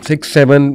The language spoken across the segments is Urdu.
6-7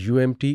UMT,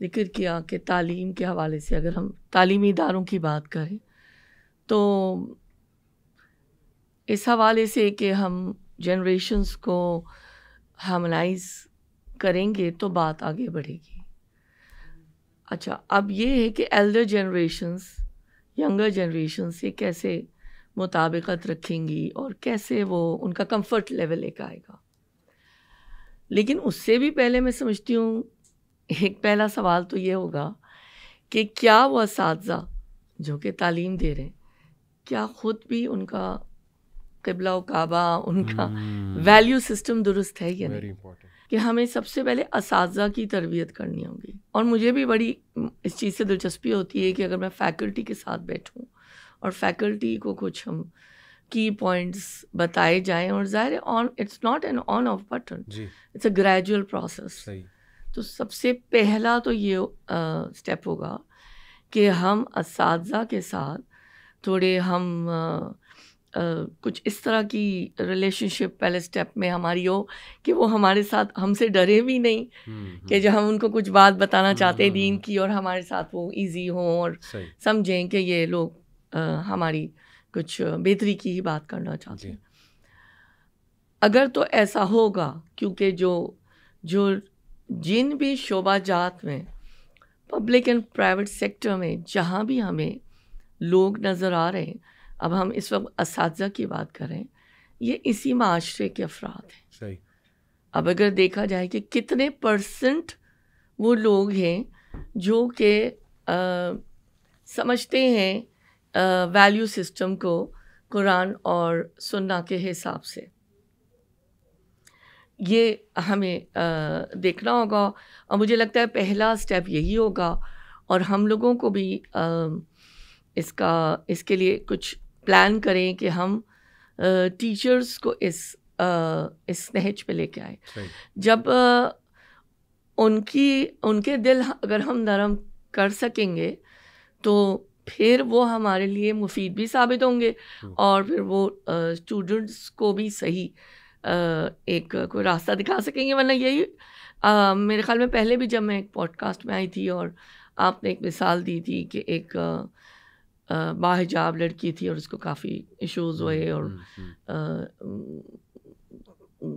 ذکر کیا کہ تعلیم کے حوالے سے اگر ہم تعلیمی اداروں کی بات کریں تو اس حوالے سے کہ ہم جنریشنز کو ہارمونائز کریں گے تو بات آگے بڑھے گی. اچھا، اب یہ ہے کہ ایلڈر جنریشنز ینگر جنریشن سے کیسے مطابقت رکھیں گی اور کیسے وہ ان کا کمفرٹ لیول ایک آئے گا. لیکن اس سے بھی پہلے میں سمجھتی ہوں ایک پہلا سوال تو یہ ہوگا کہ کیا وہ اساتذہ جو کہ تعلیم دے رہے ہیں کیا خود بھی ان کا قبلہ و کعبہ ان کا ویلیو سسٹم درست ہے یا نہیں. کہ ہمیں سب سے پہلے اساتذہ کی تربیت کرنی ہوگی. اور مجھے بھی بڑی اس چیز سے دلچسپی ہوتی ہے کہ اگر میں فیکلٹی کے ساتھ بیٹھوں اور فیکلٹی کو کچھ ہم کی پوائنٹس بتائے جائیں، اور ظاہر ہے it's not an on off button, it's a gradual process. تو سب سے پہلا تو یہ اسٹیپ ہوگا کہ ہم اساتذہ کے ساتھ تھوڑے ہم کچھ اس طرح کی ریلیشن شپ پہلے اسٹیپ میں ہماری ہو کہ وہ ہمارے ساتھ ہم سے ڈرے بھی نہیں کہ جو ہم ان کو کچھ بات بتانا چاہتے ہیں دین کی، اور ہمارے ساتھ وہ ایزی ہوں اور سمجھیں کہ یہ لوگ ہماری کچھ بہتری کی ہی بات کرنا چاہتے ہیں. اگر تو ایسا ہوگا، کیونکہ جو جن بھی شعبہ جات میں پبلک اینڈ پرائیویٹ سیکٹر میں جہاں بھی ہمیں لوگ نظر آ رہے ہیں، اب ہم اس وقت اساتذہ کی بات کریں، یہ اسی معاشرے کے افراد ہیں. صحیح. اب اگر دیکھا جائے کہ کتنے پرسنٹ وہ لوگ ہیں جو کہ سمجھتے ہیں ویلیو سسٹم کو قرآن اور سنہ کے حساب سے، یہ ہمیں دیکھنا ہوگا. اور مجھے لگتا ہے پہلا اسٹیپ یہی ہوگا، اور ہم لوگوں کو بھی اس کے لیے کچھ پلان کریں کہ ہم ٹیچرز کو اس نہج پہ لے کے آئیں. جب ان کے دل اگر ہم نرم کر سکیں گے تو پھر وہ ہمارے لیے مفید بھی ثابت ہوں گے، اور پھر وہ اسٹوڈنٹس کو بھی صحیح ایک کوئی راستہ دکھا سکیں گے. ورنہ یہی میرے خیال میں پہلے بھی جب میں ایک پوڈ کاسٹ میں آئی تھی اور آپ نے ایک مثال دی تھی کہ ایک باحجاب لڑکی تھی اور اس کو کافی ایشوز ہوئے اور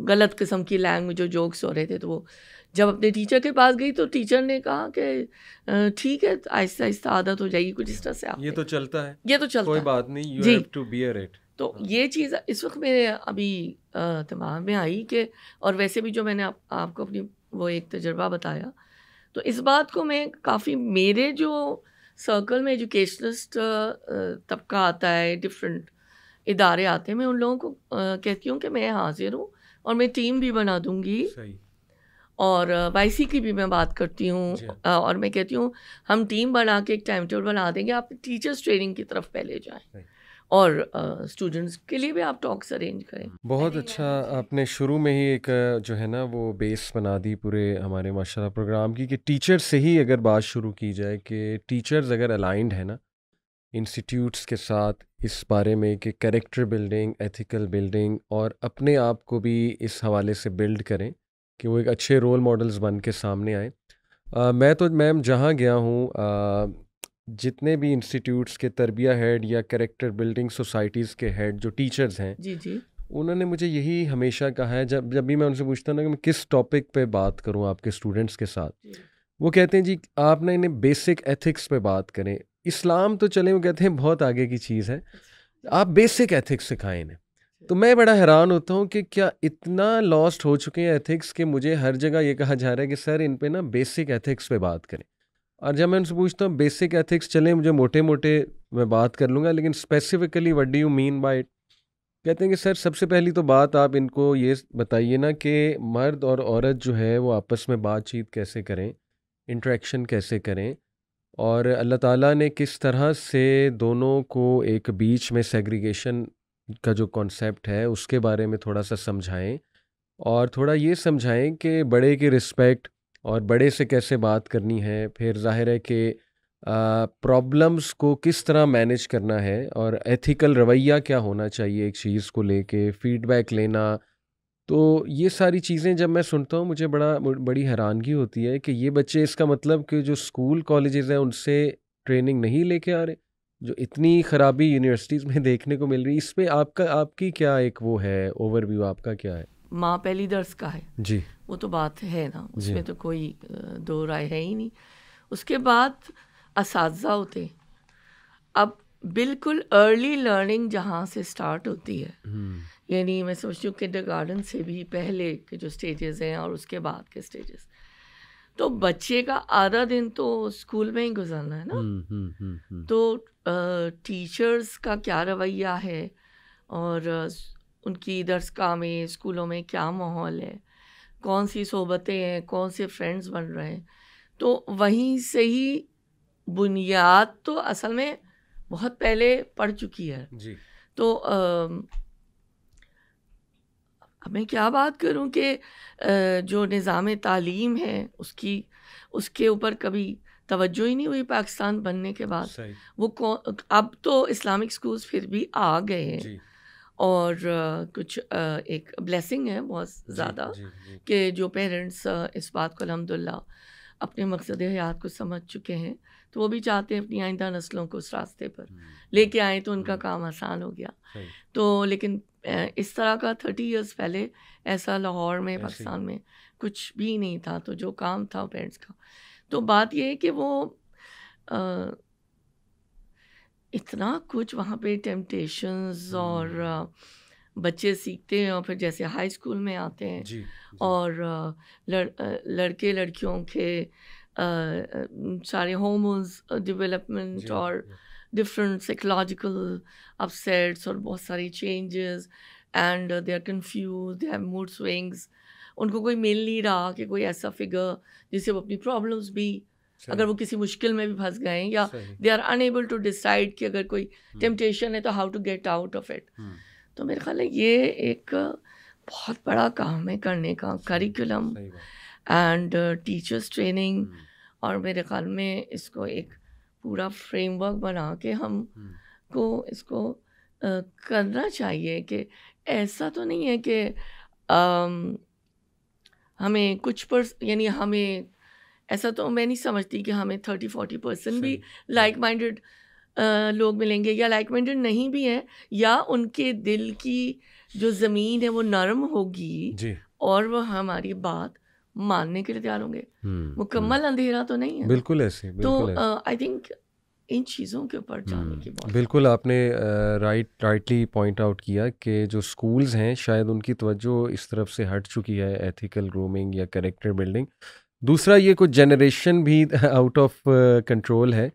غلط قسم کی لینگویج اور جوکس ہو رہے تھے، تو وہ جب اپنے ٹیچر کے پاس گئی تو ٹیچر نے کہا کہ ٹھیک ہے، آہستہ آہستہ عادت ہو جائے گی، کچھ اس طرح سے. یہ تو چلتا ہے، یہ تو چلتا کوئی ہے، بات نہیں، you have to bear it. تو یہ چیز اس وقت میرے ابھی دماغ میں آئی کہ، اور ویسے بھی جو میں نے آپ کو اپنی وہ ایک تجربہ بتایا، تو اس بات کو میں کافی میرے جو سرکل میں ایجوکیشنسٹ طبقہ آتا ہے، ڈفرینٹ ادارے آتے ہیں، میں ان لوگوں کو کہتی ہوں کہ میں حاضر ہوں اور میں ٹیم بھی بنا دوں گی. اور وائی سی کی بھی میں بات کرتی ہوں، اور میں کہتی ہوں ہم ٹیم بنا کے ایک ٹائم ٹیبل بنا دیں گے، آپ ٹیچرس ٹریننگ کی طرف پہلے جائیں اور اسٹوڈنٹس کے لیے بھی آپ ٹاکس ارینج کریں. بہت اچھا، آپ نے شروع میں ہی ایک جو ہے نا وہ بیس بنا دی پورے ہمارے ماشاء اللہ پروگرام کی، کہ ٹیچر سے ہی اگر بات شروع کی جائے کہ ٹیچرز اگر الائنڈ ہے نا انسٹیٹیوٹس کے ساتھ اس بارے میں کہ کریکٹر بلڈنگ، ایتھیکل بلڈنگ، اور اپنے آپ کو بھی اس حوالے سے بلڈ کریں کہ وہ ایک اچھے رول ماڈلز بن کے سامنے آئیں. میں تو میم جہاں گیا ہوں، جتنے بھی انسٹیٹیوٹس کے تربیہ ہیڈ یا کریکٹر بلڈنگ سوسائٹیز کے ہیڈ جو ٹیچرز ہیں، انہوں نے مجھے یہی ہمیشہ کہا ہے، جب بھی میں ان سے پوچھتا ہوں نا کہ میں کس ٹاپک پہ بات کروں آپ کے اسٹوڈنٹس کے ساتھ، وہ کہتے ہیں جی آپ نا انہیں بیسک ایتھکس پہ بات کریں. اسلام تو چلیں، وہ کہتے ہیں بہت آگے کی چیز ہے، آپ بیسک ایتھکس سکھائیں انہیں. تو میں بڑا حیران ہوتا ہوں کہ کیا اتنا لاسٹ ہو چکے ہیں ایتھکس کہ مجھے ہر جگہ یہ کہا جا رہا ہے کہ سر ان پہ نا بیسک ایتھکس پہ بات کریں. اور جب میں ان سے پوچھتا ہوں بیسک ایتھکس، چلیں مجھے موٹے میں بات کر لوں گا، لیکن specifically what do you mean by it? کہتے ہیں کہ سر سب سے پہلی تو بات آپ ان کو یہ بتائیے نا کہ مرد اور عورت جو ہے وہ آپس میں بات چیت کیسے کریں، انٹریکشن کیسے کریں، اور اللہ تعالیٰ نے کس طرح سے دونوں کو ایک بیچ میں سیگریگیشن کا جو کانسیپٹ ہے اس کے بارے میں تھوڑا سا سمجھائیں، اور تھوڑا یہ سمجھائیں کہ بڑے کی رسپیکٹ اور بڑے سے کیسے بات کرنی ہے. پھر ظاہر ہے کہ پرابلمس کو کس طرح مینیج کرنا ہے، اور ایتھیکل رویہ کیا ہونا چاہیے ایک چیز کو لے کے، فیڈ بیک لینا، تو یہ ساری چیزیں جب میں سنتا ہوں مجھے بڑی حیرانگی ہوتی ہے کہ یہ بچے اس کا مطلب کہ جو اسکول کالجز ہیں ان سے ٹریننگ نہیں لے کے آ رہے، جو اتنی خرابی یونیورسٹیز میں دیکھنے کو مل رہی، اس پہ آپ کی کیا ایک وہ ہے اوور ویو، آپ کا کیا ہے؟ ماں پہلی درس کا ہے جی وہ تو بات ہے نا، اس جی میں تو کوئی دو رائے ہے ہی نہیں. اس کے بعد اساتذہ ہوتے ہیں. اب بالکل ارلی لرننگ جہاں سے سٹارٹ ہوتی ہے، یعنی میں سمجھتی ہوں کنڈر گارڈن سے بھی پہلے کے جو سٹیجز ہیں اور اس کے بعد کے سٹیجز، تو بچے کا آدھا دن تو اسکول میں ہی گزرنا ہے نا. تو ٹیچرز کا کیا رویہ ہے اور ان کی درسگاہ میں اسکولوں میں کیا ماحول ہے، کون سی صحبتیں ہیں، کون سے فرینڈز بن رہے ہیں، تو وہیں سے ہی بنیاد تو اصل میں بہت پہلے پڑ چکی ہے. جی تو اب میں کیا بات کروں کہ جو نظام تعلیم ہے اس کے اوپر کبھی توجہ ہی نہیں ہوئی پاکستان بننے کے بعد. صحیح. وہ اب تو اسلامک سکولز پھر بھی آ گئے ہیں جی اور کچھ ایک بلیسنگ ہے بہت زیادہ جی جی کہ جو پیرنٹس اس بات کو الحمدللہ اپنے مقصد حیات کو سمجھ چکے ہیں، تو وہ بھی چاہتے ہیں اپنی آئندہ نسلوں کو اس راستے پر لے کے آئیں تو ان کا کام آسان ہو گیا. صحیح. تو لیکن اس طرح کا 30 ایئرس پہلے ایسا لاہور میں پاکستان میں کچھ بھی نہیں تھا. تو جو کام تھا پیرنٹس کا، تو بات یہ ہے کہ وہ اتنا کچھ وہاں پہ ٹیمپٹیشنز اور بچے سیکھتے ہیں، اور پھر جیسے ہائی اسکول میں آتے ہیں اور لڑکے لڑکیوں کے سارے ہارمونز ڈیولپمنٹ اور ڈفرینٹ سائیکولوجیکل اپسیٹس اور بہت ساری changes, and they are confused, they have mood swings. ان کو کوئی مل نہیں رہا کہ کوئی ایسا فگر جس سے وہ اپنی پرابلمس بھی، اگر وہ کسی مشکل میں بھی پھنس گئے ہیں، یا they are unable to decide کہ اگر کوئی ٹیمپٹیشن ہے تو how to get out of it. تو میرے خیال ہے یہ ایک بہت بڑا کام ہے کرنے کا، کریکولم اینڈ ٹیچرس ٹریننگ. اور میرے خیال میں اس کو ایک پورا فریم ورک بنا کے ہم کو اس کو کرنا چاہیے کہ ایسا تو نہیں ہے کہ ہمیں کچھ یعنی ہمیں ایسا تو میں نہیں سمجھتی کہ ہمیں 30-40% بھی لائک مائنڈیڈ لوگ ملیں گے، یا لائک مائنڈیڈ نہیں بھی ہیں، یا ان کے دل کی جو زمین ہے وہ نرم ہوگی اور وہ ہماری بات ماننے کے لیے تیار ہوں گے. مکمل اندھیرا تو نہیں ہے. بالکل ایسے. تو آئی تھنک ان چیزوں کے اوپر جانے کی بات. بالکل آپ نے رائٹلی پوائنٹ آؤٹ کیا کہ جو اسکولز ہیں شاید ان کی توجہ اس طرف سے ہٹ چکی ہے، ایتھیکل گرومنگ یا کریکٹر بلڈنگ. دوسرا یہ کچھ جنریشن بھی آؤٹ آف کنٹرول ہے،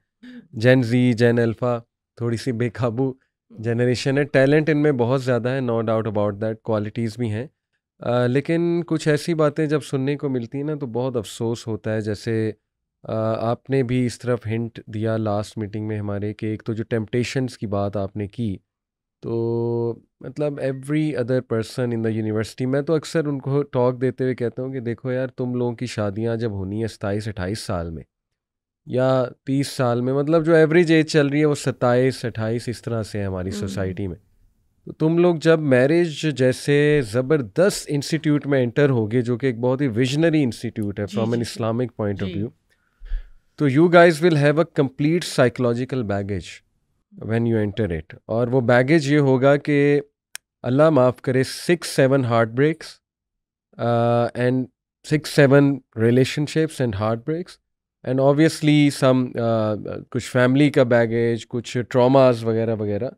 جین زی، جین الفا، تھوڑی سی بے قابو جنریشن ہے. ٹیلنٹ ان میں بہت زیادہ ہے، no doubt about that, qualities بھی ہیں، لیکن کچھ ایسی باتیں جب سننے کو ملتی ہیں نا تو بہت افسوس ہوتا ہے. جیسے آپ نے بھی اس طرف ہنٹ دیا لاسٹ میٹنگ میں ہمارے کہ ایک تو جو ٹیمپٹیشنس کی بات آپ نے کی، تو مطلب every other person in the university, میں تو اکثر ان کو ٹاک دیتے ہوئے کہتا ہوں کہ دیکھو یار، تم لوگوں کی شادیاں جب ہونی ہیں 27-28 سال میں یا 30 سال میں، مطلب جو ایوریج ایج چل رہی ہے وہ 27-28 اس طرح سے ہے ہماری سوسائٹی میں. تو تم لوگ جب میرج جیسے زبردست انسٹیٹیوٹ میں انٹر ہوگے، جو کہ ایک بہت ہی ویژنری انسٹیٹیوٹ ہے from an Islamic point of view, تو you guys will have a complete psychological baggage when you enter it. اور وہ بیگیج یہ ہوگا کہ اللہ معاف کرے 6-7 heartbreaks and 6-7 relationships and heartbreaks, and obviously some کچھ فیملی کا بیگیج، کچھ ٹراماز وغیرہ وغیرہ.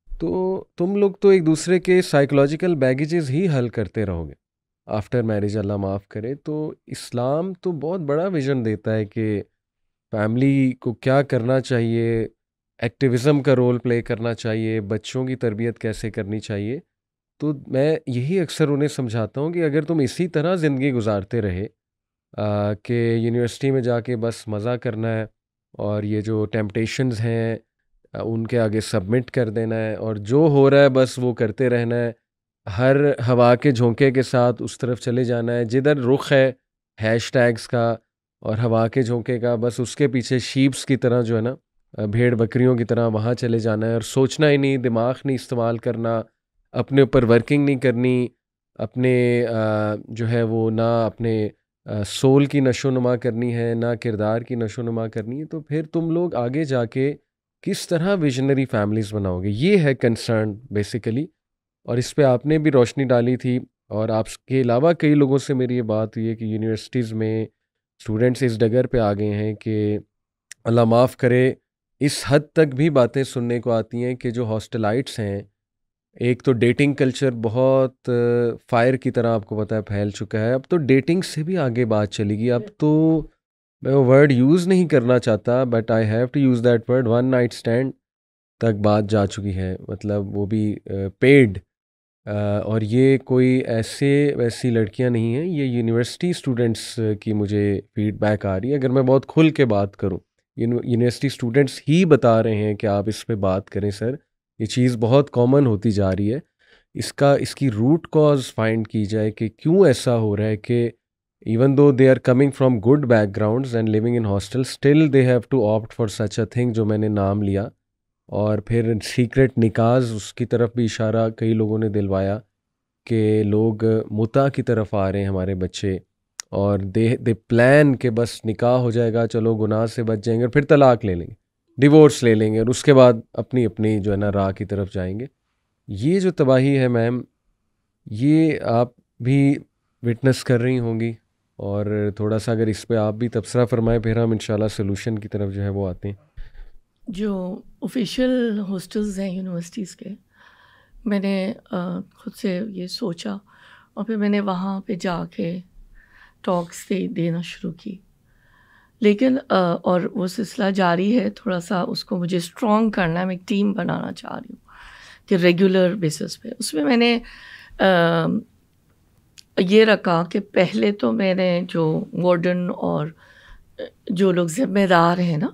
تو تم لوگ تو ایک دوسرے کے سائیکولوجیکل بیگیجز ہی حل کرتے رہو گے آفٹر میرج، اللہ معاف کرے. تو اسلام تو بہت بڑا ویژن دیتا ہے کہ فیملی کو کیا کرنا چاہیے، ایکٹیویزم کا رول پلے کرنا چاہیے، بچوں کی تربیت کیسے کرنی چاہیے. تو میں یہی اکثر انہیں سمجھاتا ہوں کہ اگر تم اسی طرح زندگی گزارتے رہے کہ یونیورسٹی میں جا کے بس مزہ کرنا ہے اور یہ جو ٹیمپٹیشنز ہیں ان کے آگے سبمٹ کر دینا ہے اور جو ہو رہا ہے بس وہ کرتے رہنا ہے، ہر ہوا کے جھونکے کے ساتھ اس طرف چلے جانا ہے، جدھر رخ ہے ہیش ٹیگز کا اور ہوا کے جھونکے کا، بس اس کے پیچھے شیپس کی طرح جو ہے نا، بھیڑ بکریوں کی طرح وہاں چلے جانا ہے، اور سوچنا ہی نہیں، دماغ نہیں استعمال کرنا، اپنے اوپر ورکنگ نہیں کرنی، اپنے جو ہے وہ نہ اپنے سول کی نشو و نما کرنی ہے، نہ کردار کی نشو و نما کرنی ہے، تو پھر تم لوگ آگے جا کے کس طرح ویژنری فیملیز بناؤ گے؟ یہ ہے کنسرن بیسیکلی، اور اس پہ آپ نے بھی روشنی ڈالی تھی، اور آپ کے علاوہ کئی لوگوں سے میری یہ بات ہوئی ہے کہ یونیورسٹیز میں اسٹوڈنٹس اس ڈگر پہ آ گئے ہیں کہ اللہ معاف کرے، اس حد تک بھی باتیں سننے کو آتی ہیں کہ جو ہاسٹلائٹس ہیں، ایک تو ڈیٹنگ کلچر بہت فائر کی طرح آپ کو پتہ ہے پھیل چکا ہے، اب تو ڈیٹنگ سے بھی آگے بات چلے گی، اب تو میں وہ ورڈ یوز نہیں کرنا چاہتا، but I have to use that word, one night stand تک بات جا چکی ہے، مطلب وہ بھی پیڈ، اور یہ کوئی ویسی لڑکیاں نہیں ہیں، یہ یونیورسٹی اسٹوڈنٹس کی مجھے فیڈ بیک آ رہی ہے۔ اگر میں بہت کھل کے بات کروں، یونیورسٹی اسٹوڈنٹس ہی بتا رہے ہیں کہ آپ اس پہ بات کریں سر، یہ چیز بہت کامن ہوتی جا رہی ہے، اس کی روٹ کاز فائنڈ کی جائے کہ کیوں ایسا ہو رہا ہے کہ even though they are coming from good background and living in hostel, still they have to opt for such a thing جو میں نے نام لیا، اور پھر سیکرٹ نکاز، اس کی طرف بھی اشارہ کئی لوگوں نے دلوایا کہ لوگ متع کی طرف آ رہے ہیں ہمارے بچے، اور دے پلان کہ بس نکاح ہو جائے گا، چلو گناہ سے بچ جائیں گے، اور پھر طلاق لے لیں گے، ڈیورس لے لیں گے، اور اس کے بعد اپنی اپنی جو ہے نا راہ کی طرف جائیں گے۔ یہ جو تباہی ہے میم، یہ آپ بھی وٹنس کر رہی ہوں گی، اور تھوڑا سا اگر اس پہ آپ بھی تبصرہ فرمائیں، پھر ہم انشاءاللہ سلوشن کی طرف جو ہے وہ آتے ہیں۔ جو آفیشیل ہاسٹلز ہیں یونیورسٹیز کے، میں نے خود سے یہ سوچا، اور پھر میں نے وہاں پہ جا کے ٹاکس دینا شروع کی، لیکن اور وہ سلسلہ جاری ہے، تھوڑا سا اس کو مجھے اسٹرانگ کرنا ہے، میں ایک ٹیم بنانا چاہ رہی ہوں کہ ریگولر بیسس پہ، اس میں نے یہ رکھا کہ پہلے تو میں نے جو وارڈن اور جو لوگ ذمہ دار ہیں نا،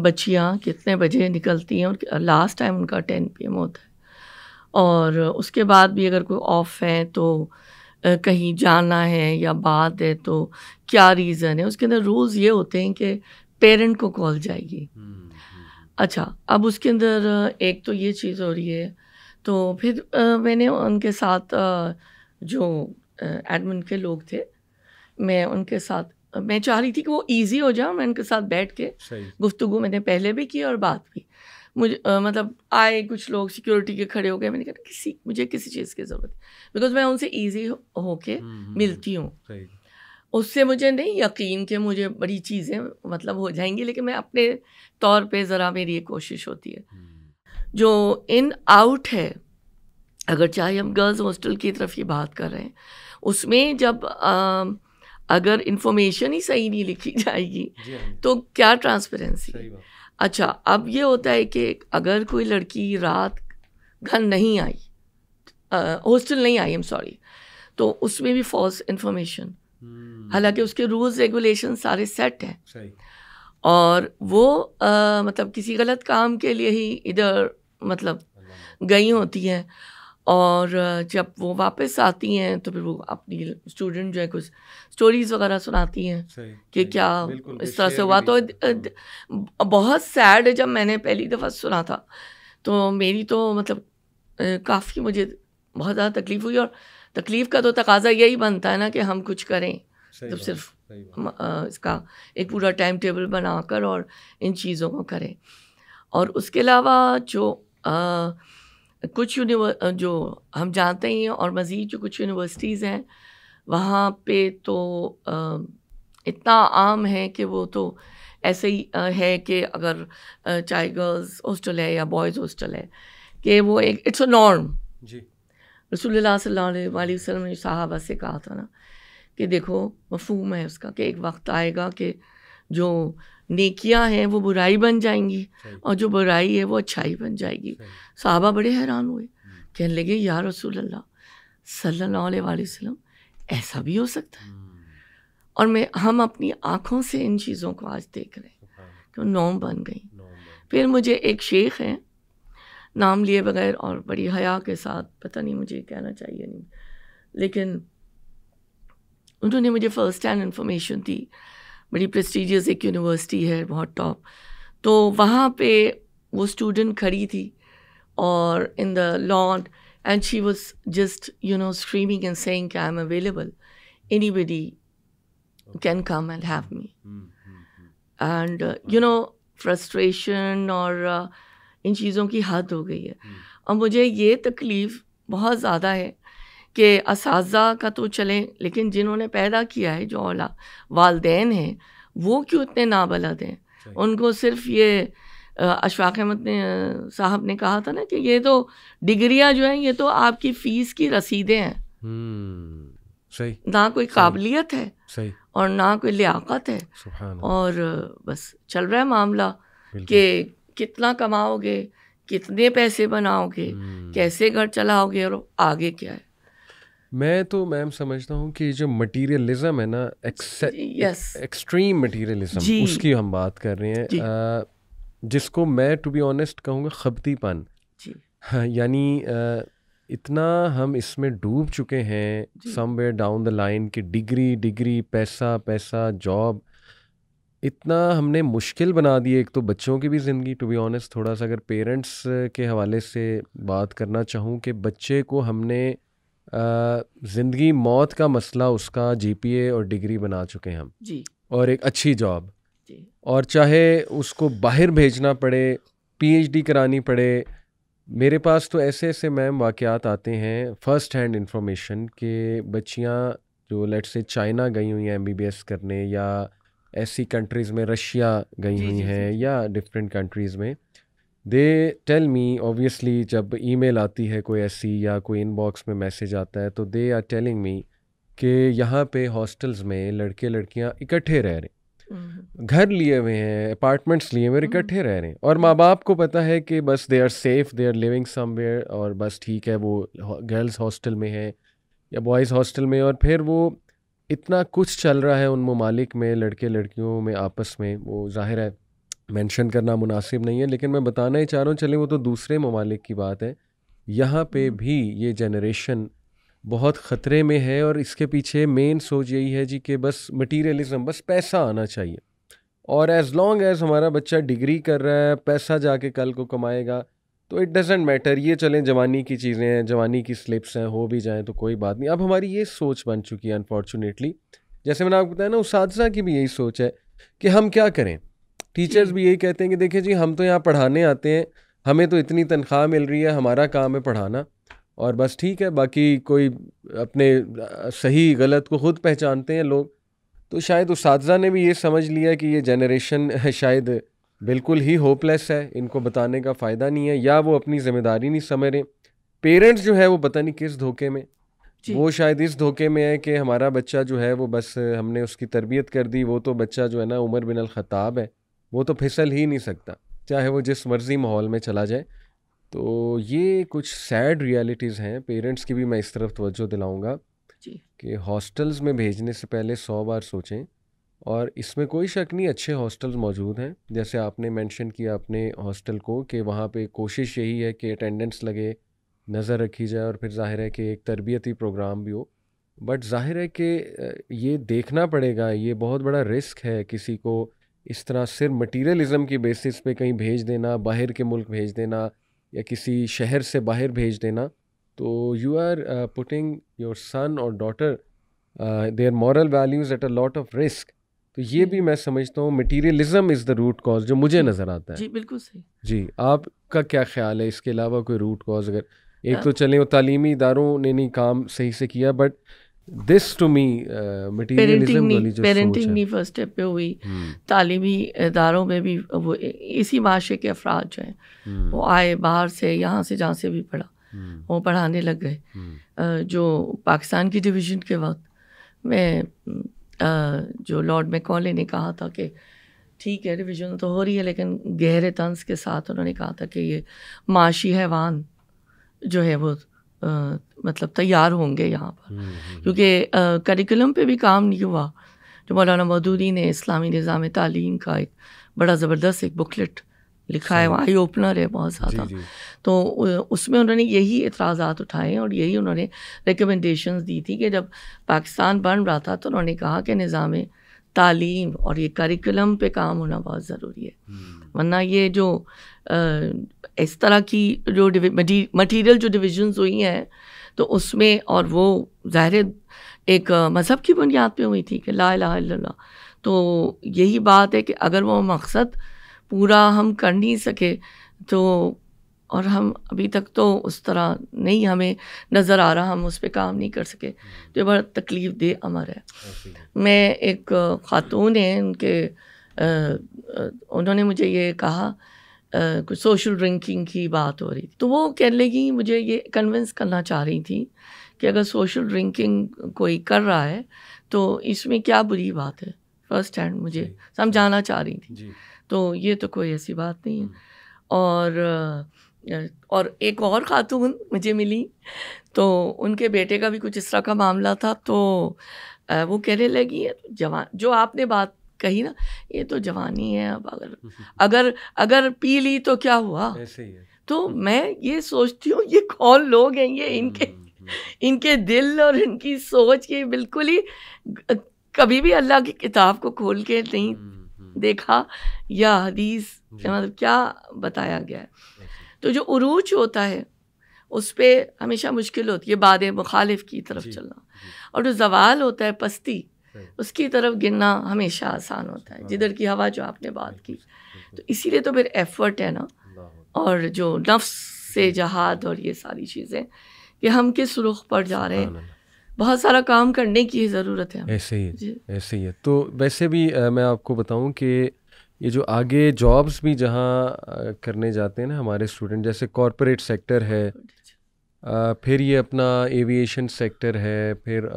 بچیاں کتنے بجے نکلتی ہیں، اور لاسٹ ٹائم ان کا 10 PM ہوتا ہے، اور اس کے بعد بھی اگر کوئی آف ہے تو کہیں جانا ہے یا بات ہے تو کیا ریزن ہے، اس کے اندر رولز یہ ہوتے ہیں کہ پیرنٹ کو کال جائے گی۔ اچھا، اب اس کے اندر ایک تو یہ چیز ہو رہی ہے، تو پھر میں نے ان کے ساتھ جو ایڈمن کے لوگ تھے، میں ان کے ساتھ میں چاہ رہی تھی کہ وہ ایزی ہو جائے، میں ان کے ساتھ بیٹھ کے گفتگو میں نے پہلے بھی کی اور بات بھی، مجھے مطلب آئے کچھ لوگ سیکورٹی کے کھڑے ہو گئے، میں نے کہا مجھے کسی چیز کی ضرورت ہے، بیکاز میں ان سے ایزی ہو کے ملتی ہوں، اس سے مجھے نہیں یقین کہ مجھے بڑی چیزیں مطلب ہو جائیں گی، لیکن میں اپنے طور پہ ذرا میری یہ کوشش ہوتی ہے۔ جو ان آؤٹ ہے، اگر چاہے ہم گرلز ہاسٹل کی طرف یہ بات کر رہے ہیں، اس میں جب اگر انفارمیشن ہی صحیح نہیں لکھی جائے گی تو کیا ٹرانسپیرنسی؟ اچھا، اب یہ ہوتا ہے کہ اگر کوئی لڑکی رات گھر نہیں آئی، ہاسٹل نہیں آئی، تو اس میں بھی فالس انفارمیشن، حالانکہ اس کے رولز ریگولیشن سارے سیٹ ہیں، اور وہ مطلب کسی غلط کام کے لیے ہی ادھر مطلب گئی ہوتی ہیں، اور جب وہ واپس آتی ہیں تو پھر وہ اپنی اسٹوڈنٹ جو ہے کچھ اسٹوریز وغیرہ سناتی ہیں کہ کیا اس طرح سے ہوا، تو بہت سیڈ ہے۔ جب میں نے پہلی دفعہ سنا تھا تو میری تو مطلب کافی مجھے بہت زیادہ تکلیف ہوئی، اور تکلیف کا تو تقاضا یہی بنتا ہے نا کہ ہم کچھ کریں، جب صرف اس کا ایک پورا ٹائم ٹیبل بنا کر اور ان چیزوں کو کریں۔ اور اس کے علاوہ جو کچھ جو ہم جانتے ہیں، اور مزید جو کچھ یونیورسٹیز ہیں وہاں پہ تو اتنا عام ہے کہ وہ تو ایسے ہی ہے کہ اگر چاہے گرلز ہاسٹل ہے یا بوائز ہاسٹل ہے، کہ وہ ایک اٹس اے نارم۔ جی، رسول اللہ صلی اللہ علیہ وسلم نے صحابہ سے کہا تھا نا کہ دیکھو مفہوم ہے اس کا کہ ایک وقت آئے گا کہ جو نیکیاں ہیں وہ برائی بن جائیں گی، اور جو برائی ہے وہ اچھائی بن جائے گی۔ صحابہ بڑے حیران ہوئے، کہنے لگے یا رسول اللہ صلی اللہ علیہ وسلم، ایسا بھی ہو سکتا ہے؟ اور ہم اپنی آنکھوں سے ان چیزوں کو آج دیکھ رہے ہیں کہ وہ نوم بن گئی۔ پھر مجھے ایک شیخ ہیں، نام لیے بغیر اور بڑی حیا کے ساتھ، پتہ نہیں مجھے کہنا چاہیے نہیں، لیکن انہوں نے مجھے فرسٹ ہینڈ انفارمیشن دی، بڑی پریسٹیجیس ایک یونیورسٹی ہے بہت ٹاپ، تو وہاں پہ وہ اسٹوڈنٹ کھڑی تھی اور ان دا lawn and she was just, screaming and saying کہ I'm available, anybody can come and have me. And frustration اور ان چیزوں کی حد ہو گئی ہے. اور مجھے یہ تکلیف بہت زیادہ ہے کہ اساتذہ کا تو چلیں، لیکن جنہوں نے پیدا کیا ہے، جو والدین ہیں، وہ کیوں اتنے نابلد ہیں. ان کو صرف یہ اشفاق احمد صاحب نے کہا تھا نا کہ یہ تو ڈگریاں جو ہیں یہ تو آپ کی فیس کی رسیدیں ہیں. صحیح. نہ کوئی قابلیت ہے، صحیح، اور نہ کوئی لیاقت ہے. اور بس چل رہا ہے معاملہ کہ کتنا کماؤ گے، کتنے پیسے بناؤ گے، کیسے گھر چلاؤ گے، اور آگے کیا ہے. میں تو میم سمجھتا ہوں کہ جو مٹیریلزم ہے نا، ایکسٹریم مٹیریلزم، اس کی ہم بات کر رہے ہیں، جس کو میں ٹو بی آنیسٹ کہوں گا خبتی پن. یعنی اتنا ہم اس میں ڈوب چکے ہیں سم ویئر ڈاؤن دا لائن کہ ڈگری پیسہ جاب، اتنا ہم نے مشکل بنا دی. ایک تو بچوں کی بھی زندگی، ٹو بی آنیسٹ تھوڑا سا اگر پیرنٹس کے حوالے سے بات کرنا چاہوں کہ بچے کو ہم نے زندگی موت کا مسئلہ اس کا جی پی اے اور ڈگری بنا چکے ہیں ہم، اور ایک اچھی جاب، اور چاہے اس کو باہر بھیجنا پڑے، پی ایچ ڈی کرانی پڑے. میرے پاس تو ایسے میم واقعات آتے ہیں، فرسٹ ہینڈ انفارمیشن، کہ بچیاں جو لیٹ سے چائنا گئی ہوئی ہیں ایم بی بی ایس کرنے، یا ایسی کنٹریز میں رشیا گئی ہوئی ہیں، یا ڈفرینٹ کنٹریز میں. دے ٹیل می اوبویسلی جب ای میل آتی ہے کوئی ایسی، یا کوئی ان باکس میں میسیج آتا ہے، تو دے آر ٹیلنگ می کہ یہاں پہ ہاسٹلز میں لڑکے لڑکیاں اکٹھے رہ رہے ہیں، گھر لیے ہوئے ہیں، اپارٹمنٹس لیے ہوئے، اکٹھے رہ رہے ہیں، اور ماں باپ کو پتہ ہے کہ بس they are safe, they are living somewhere, اور بس ٹھیک ہے وہ گرلز ہاسٹل میں ہے یا بوائز ہاسٹل میں. اور پھر وہ اتنا کچھ چل رہا ہے ان ممالک میں لڑکے لڑکیوں میں آپس میں، وہ ظاہر ہے مینشن کرنا مناسب نہیں ہے، لیکن میں بتانا ہی چاہ رہا ہوں، چلیں وہ تو دوسرے ممالک کی بات ہے. یہاں پہ بھی یہ جنریشن بہت خطرے میں ہے، اور اس کے پیچھے مین سوچ یہی ہے جی کہ بس مٹیریلزم، بس پیسہ آنا چاہیے. اور ایز لانگ ایز ہمارا بچہ ڈگری کر رہا ہے، پیسہ جا کے کل کو کمائے گا، تو اٹ ڈزنٹ میٹر. یہ چلیں جوانی کی چیزیں ہیں، جوانی کی سلپس ہیں، ہو بھی جائیں تو کوئی بات نہیں. اب ہماری یہ سوچ بن چکی ہے انفارچونیٹلی. جیسے میں نے آپ کو بتایا نا، اساتذہ کی بھی یہی سوچ ہے کہ ہم کیا کریں. ٹیچرز بھی یہی کہتے ہیں کہ دیکھیں جی ہم تو یہاں پڑھانے آتے ہیں، ہمیں تو اتنی تنخواہ مل رہی ہے، ہمارا کام ہے پڑھانا، اور بس ٹھیک ہے، باقی کوئی اپنے صحیح غلط کو خود پہچانتے ہیں لوگ. تو شاید اساتذہ نے بھی یہ سمجھ لیا کہ یہ جنریشن شاید بالکل ہی ہوپ لیس ہے، ان کو بتانے کا فائدہ نہیں ہے، یا وہ اپنی ذمہ داری نہیں سمجھ رہے. پیرنٹس جو ہے وہ پتہ نہیں کس دھوکے میں، وہ شاید اس دھوکے میں ہے کہ ہمارا بچہ جو ہے وہ بس ہم نے اس کی تربیت کر دی، وہ تو بچہ جو ہے نا عمر بن الخطاب ہے، وہ تو پھسل ہی نہیں سکتا چاہے وہ جس مرضی ماحول میں چلا جائے. تو یہ کچھ سیڈ ریالٹیز ہیں. پیرنٹس کی بھی میں اس طرف توجہ دلاؤں گا کہ ہاسٹلز میں بھیجنے سے پہلے 100 بار سوچیں. اور اس میں کوئی شک نہیں، اچھے ہاسٹلز موجود ہیں، جیسے آپ نے مینشن کیا اپنے ہاسٹل کو، کہ وہاں پہ کوشش یہی ہے کہ اٹینڈنس لگے، نظر رکھی جائے، اور پھر ظاہر ہے کہ ایک تربیتی پروگرام بھی ہو. بٹ ظاہر ہے کہ یہ دیکھنا پڑے گا، یہ بہت بڑا رسک ہے کسی کو اس طرح صرف مٹیریلزم کی بیسس پہ کہیں بھیج دینا، باہر کے ملک بھیج دینا، یا کسی شہر سے باہر بھیج دینا. تو you are putting your son اور daughter their moral values at a lot of risk. تو یہ بھی میں سمجھتا ہوں materialism is the root cause جو مجھے نظر آتا ہے. جی بالکل صحیح. جی آپ کا کیا خیال ہے اس کے علاوہ کوئی روٹ کاز؟ اگر ایک تو چلیں وہ تعلیمی اداروں نے نہیں کام صحیح سے کیا، but this to me materialism والی جو پیرنٹنگ نہیں فرسٹ اسٹیپ پہ ہوئی. تعلیمی اداروں میں بھی وہ اسی معاشرے کے افراد جو ہیں وہ آئے باہر سے، یہاں سے جہاں سے بھی پڑھا، وہ پڑھانے لگ گئے. جو پاکستان کی ڈویژن کے وقت میں جو لارڈ میکالے نے کہا تھا کہ ٹھیک ہے ڈویژن تو ہو رہی ہے، لیکن گہرے طنز کے ساتھ انہوں نے کہا تھا کہ یہ معاشی حیوان جو ہے وہ مطلب تیار ہوں گے یہاں پر، کیونکہ کریکولم پہ بھی کام نہیں ہوا. جو مولانا مودودی نے اسلامی نظام تعلیم کا ایک بڑا زبردست ایک بکلٹ لکھا ہے، وہ آئی اوپنر ہے بہت زیادہ. تو اس میں انہوں نے یہی اعتراضات اٹھائے، اور یہی انہوں نے ریکمنڈیشنز دی تھی کہ جب پاکستان بن رہا تھا تو انہوں نے کہا کہ نظام تعلیم اور یہ کریکولم پہ کام ہونا بہت ضروری ہے. ورنہ یہ جو اس طرح کی جو مٹیریل جو ڈویژنز ہوئی ہیں تو اس میں، اور وہ ظاہر ایک مذہب کی بنیاد پہ ہوئی تھی کہ لا الہ الا اللہ. تو یہی بات ہے کہ اگر وہ مقصد پورا ہم کر نہیں سکے تو، اور ہم ابھی تک تو اس طرح نہیں ہمیں نظر آ رہا، ہم اس پہ کام نہیں کر سکے، تو یہ بڑا تکلیف دہ امر ہے. میں ایک خاتون ہیں، ان کے انہوں نے مجھے یہ کہا، کچھ سوشل ڈرنکنگ کی بات ہو رہی تھی، تو وہ کہنے لگی، مجھے یہ کنونس کرنا چاہ رہی تھی کہ اگر سوشل ڈرنکنگ کوئی کر رہا ہے تو اس میں کیا بری بات ہے. فرسٹ ہینڈ مجھے سمجھانا چاہ رہی تھی. تو یہ تو کوئی ایسی بات نہیں ہے. اور ایک اور خاتون مجھے ملی، تو ان کے بیٹے کا بھی کچھ اس طرح کا معاملہ تھا. تو وہ کہنے لگی، جوان جو آپ نے بات کہی نا، یہ تو جوانی ہے، اب اگر پی لی تو کیا ہوا. تو میں یہ سوچتی ہوں یہ کون لوگ ہیں، یہ ان کے دل اور ان کی سوچ کی بالکل ہی کبھی بھی اللہ کی کتاب کو کھول کے نہیں دیکھا یا حدیث مطلب کیا بتایا گیا ہے. تو جو عروج ہوتا ہے اس پہ ہمیشہ مشکل ہوتی ہے باد مخالف کی طرف چلنا، اور جو زوال ہوتا ہے پستی، اس کی طرف گرنا ہمیشہ آسان ہوتا ہے، جدھر کی ہوا جو آپ نے بات کی. تو اسی لیے تو پھر ایفرٹ ہے نا، اور جو نفس سے جہاد اور یہ ساری چیزیں کہ ہم کس رخ پر جا رہے ہیں، بہت سارا کام کرنے کی ضرورت ہے. ایسے ہی ہے. تو ویسے بھی میں آپ کو بتاؤں کہ یہ جو آگے جابس بھی جہاں کرنے جاتے ہیں نا ہمارے اسٹوڈنٹ، جیسے کارپوریٹ سیکٹر ہے، پھر یہ اپنا ایویشن سیکٹر ہے، پھر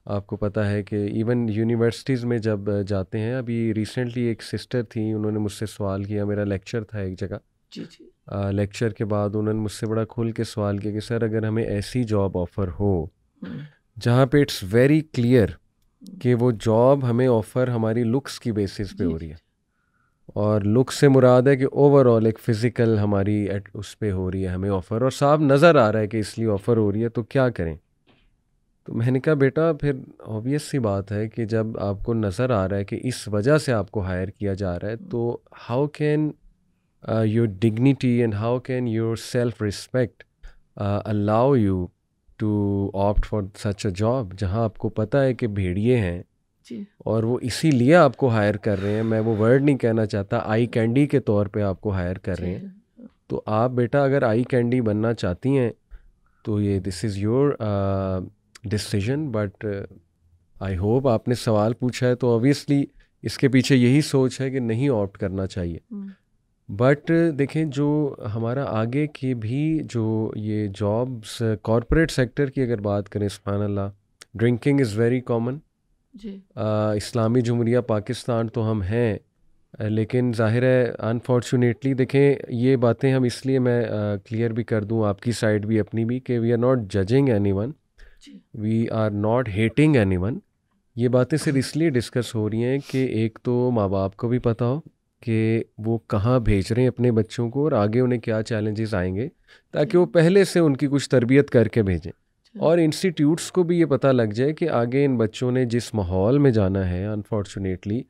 آپ کو پتہ ہے کہ ایون یونیورسٹیز میں جب جاتے ہیں، ابھی ریسنٹلی ایک سسٹر تھیں، انہوں نے مجھ سے سوال کیا، میرا لیکچر تھا ایک جگہ، لیکچر کے بعد انہوں نے مجھ سے بڑا کھل کے سوال کیا کہ سر اگر ہمیں ایسی جاب آفر ہو جہاں پہ اٹس ویری کلیئر کہ وہ جاب ہمیں آفر ہماری لکس کی بیسس پہ ہو رہی ہے، اور لکس سے مراد ہے کہ اوور آل ایک فزیکل ہماری اس پہ ہو رہی ہے ہمیں آفر، اور صاف نظر آ رہا ہے کہ اس لیے آفر ہو رہی ہے، تو کیا کریں؟ تو میں نے کہا بیٹا پھر آبویس سی بات ہے کہ جب آپ کو نظر آ رہا ہے کہ اس وجہ سے آپ کو ہائر کیا جا رہا ہے، تو how can your dignity and how can your self-respect allow you to opt for such a job جہاں آپ کو پتہ ہے کہ بھیڑیے ہیں اور وہ اسی لیے آپ کو ہائر کر رہے ہیں، میں وہ ورڈ نہیں کہنا چاہتا، آئی کینڈی کے طور پہ آپ کو ہائر کر رہے ہیں. تو آپ بیٹا اگر آئی کینڈی بننا چاہتی ہیں تو یہ this is your decision, but I hope آپ نے سوال پوچھا ہے تو اوبیسلی اس کے پیچھے یہی سوچ ہے کہ نہیں آپٹ کرنا چاہیے. بٹ دیکھیں جو ہمارا آگے کی بھی جو یہ جابس کارپوریٹ سیکٹر کی اگر بات کریں، سبحان اللہ، ڈرنکنگ از ویری کامن. اسلامی جمہوریہ پاکستان تو ہم ہیں، لیکن ظاہر ہے انفارچونیٹلی دیکھیں یہ باتیں ہم اس لیے میں کلیئر بھی کر دوں آپ کی سائڈ بھی اپنی بھی کہ we are not judging anyone, we are not hating anyone. یہ باتیں صرف اس لیے ڈسکس ہو رہی ہیں کہ ایک تو ماں باپ کو بھی پتہ ہو کہ وہ کہاں بھیج رہے ہیں اپنے بچوں کو اور آگے انہیں کیا چیلنجز آئیں گے، تاکہ وہ پہلے سے ان کی کچھ تربیت کر کے بھیجیں، اور انسٹیٹیوٹس کو بھی یہ پتہ لگ جائے کہ آگے ان بچوں نے جس ماحول میں جانا ہے انفارچونیٹلی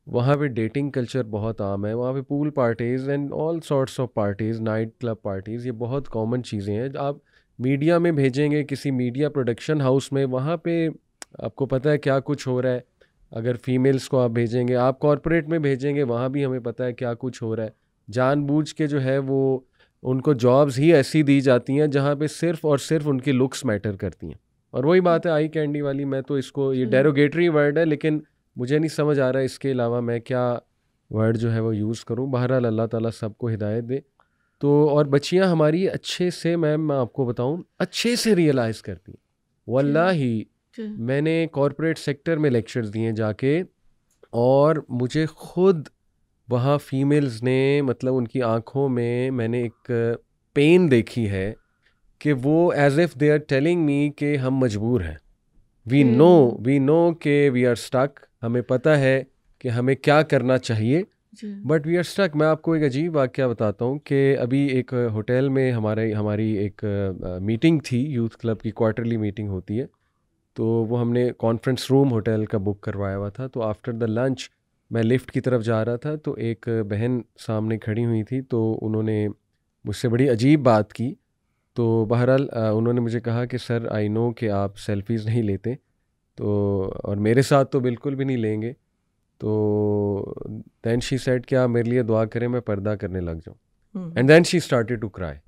وہاں پہ ڈیٹنگ کلچر بہت عام ہے، وہاں پہ pool parties and all sorts of parties, night club parties, یہ بہت کامن چیزیں ہیں. آپ میڈیا میں بھیجیں گے کسی میڈیا پروڈکشن ہاؤس میں، وہاں پہ آپ کو پتہ ہے کیا کچھ ہو رہا ہے. اگر فیمیلز کو آپ بھیجیں گے، آپ کارپوریٹ میں بھیجیں گے، وہاں بھی ہمیں پتہ ہے کیا کچھ ہو رہا ہے. جان بوجھ کے جو ہے وہ ان کو جابز ہی ایسی دی جاتی ہیں جہاں پہ صرف اور صرف ان کی لکس میٹر کرتی ہیں. اور وہی بات ہے آئی کینڈی والی، میں تو اس کو یہ ڈیروگیٹری ورڈ ہے لیکن مجھے نہیں سمجھ آ رہا ہے اس کے علاوہ میں کیا ورڈ جو ہے وہ یوز کروں. بہرحال اللہ تعالیٰ سب کو ہدایت دے. تو اور بچیاں ہماری اچھے سے، میم میں آپ کو بتاؤں، اچھے سے ریئلائز کرتی ہیں. واللہ میں نے کارپوریٹ سیکٹر میں لیکچرز دیے جا کے، اور مجھے خود وہاں فیمیلز نے مطلب ان کی آنکھوں میں نے ایک پین دیکھی ہے کہ وہ as if they are telling me کہ ہم مجبور ہیں، وی نو کہ وی آر اسٹک، ہمیں پتہ ہے کہ ہمیں کیا کرنا چاہیے بٹ وی آر اسٹک. میں آپ کو ایک عجیب واقعہ بتاتا ہوں کہ ابھی ایک ہوٹل میں ہماری ایک میٹنگ تھی، یوتھ کلب کی کوارٹرلی میٹنگ ہوتی ہے. تو وہ ہم نے کانفرنس روم ہوٹل کا بک کروایا ہوا تھا. تو آفٹر دا لنچ میں لفٹ کی طرف جا رہا تھا تو ایک بہن سامنے کھڑی ہوئی تھی, تو انہوں نے مجھ سے بڑی عجیب بات کی. تو بہرحال انہوں نے مجھے کہا کہ سر آئی نو کہ آپ سیلفیز نہیں لیتے, تو اور میرے ساتھ تو بالکل بھی نہیں لیں گے. تو دین شی سیڈ کہ آپ میرے لیے دعا کریں میں پردہ کرنے لگ جاؤں. And then she started to cry.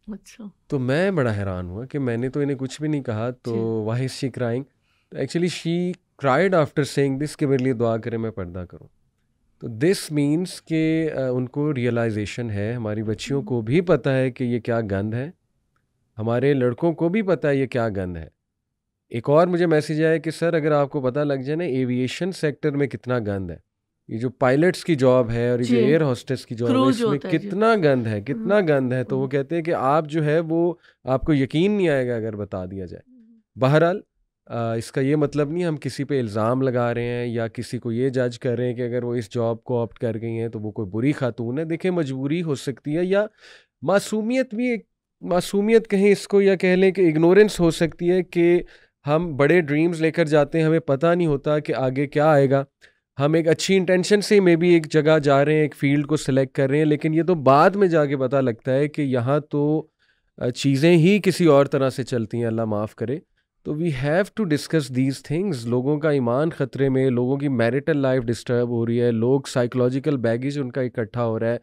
اچھا. تو میں بڑا حیران ہوا کہ میں نے تو انہیں کچھ بھی نہیں کہا, تو why is she crying. Actually she cried after seeing this کہ میرے لیے دعا کریں میں پردہ کروں. تو دس مینس کہ ان کو ریئلائزیشن ہے, ہماری بچیوں کو بھی پتہ ہے کہ یہ کیا گند ہے, ہمارے لڑکوں کو بھی پتہ ہے یہ کیا گند ہے. ایک اور مجھے میسیج آیا کہ سر اگر آپ کو پتہ لگ جائے نا ایویشن سیکٹر میں کتنا گند ہے, یہ جو پائلٹس کی جاب ہے اور یہ جو ایئر ہوسٹس کی جاب ہے اس میں کتنا گند ہے, کتنا گند ہے. تو وہ کہتے ہیں کہ آپ جو ہے وہ آپ کو یقین نہیں آئے گا اگر بتا دیا جائے. بہرحال اس کا یہ مطلب نہیں ہم کسی پہ الزام لگا رہے ہیں یا کسی کو یہ جج کر رہے ہیں کہ اگر وہ اس جاب کو آپٹ کر گئی ہیں تو وہ کوئی بری خاتون ہے. دیکھیں مجبوری ہو سکتی ہے یا معصومیت بھی, ایک معصومیت کہیں اس کو, یا کہہ لیں کہ اگنورنس ہو سکتی ہے کہ ہم بڑے ڈریمز لے کر جاتے ہیں, ہمیں پتہ نہیں ہوتا کہ آگے کیا آئے گا. ہم ایک اچھی انٹینشن سے مے بی ایک جگہ جا رہے ہیں, ایک فیلڈ کو سلیکٹ کر رہے ہیں, لیکن یہ تو بعد میں جا کے پتہ لگتا ہے کہ یہاں تو چیزیں ہی کسی اور طرح سے چلتی ہیں, اللہ معاف کرے. تو we have to discuss these things. لوگوں کا ایمان خطرے میں, لوگوں کی میریٹل لائف ڈسٹرب ہو رہی ہے, لوگ سائیکولوجیکل بیگیج ان کا اکٹھا ہو رہا ہے.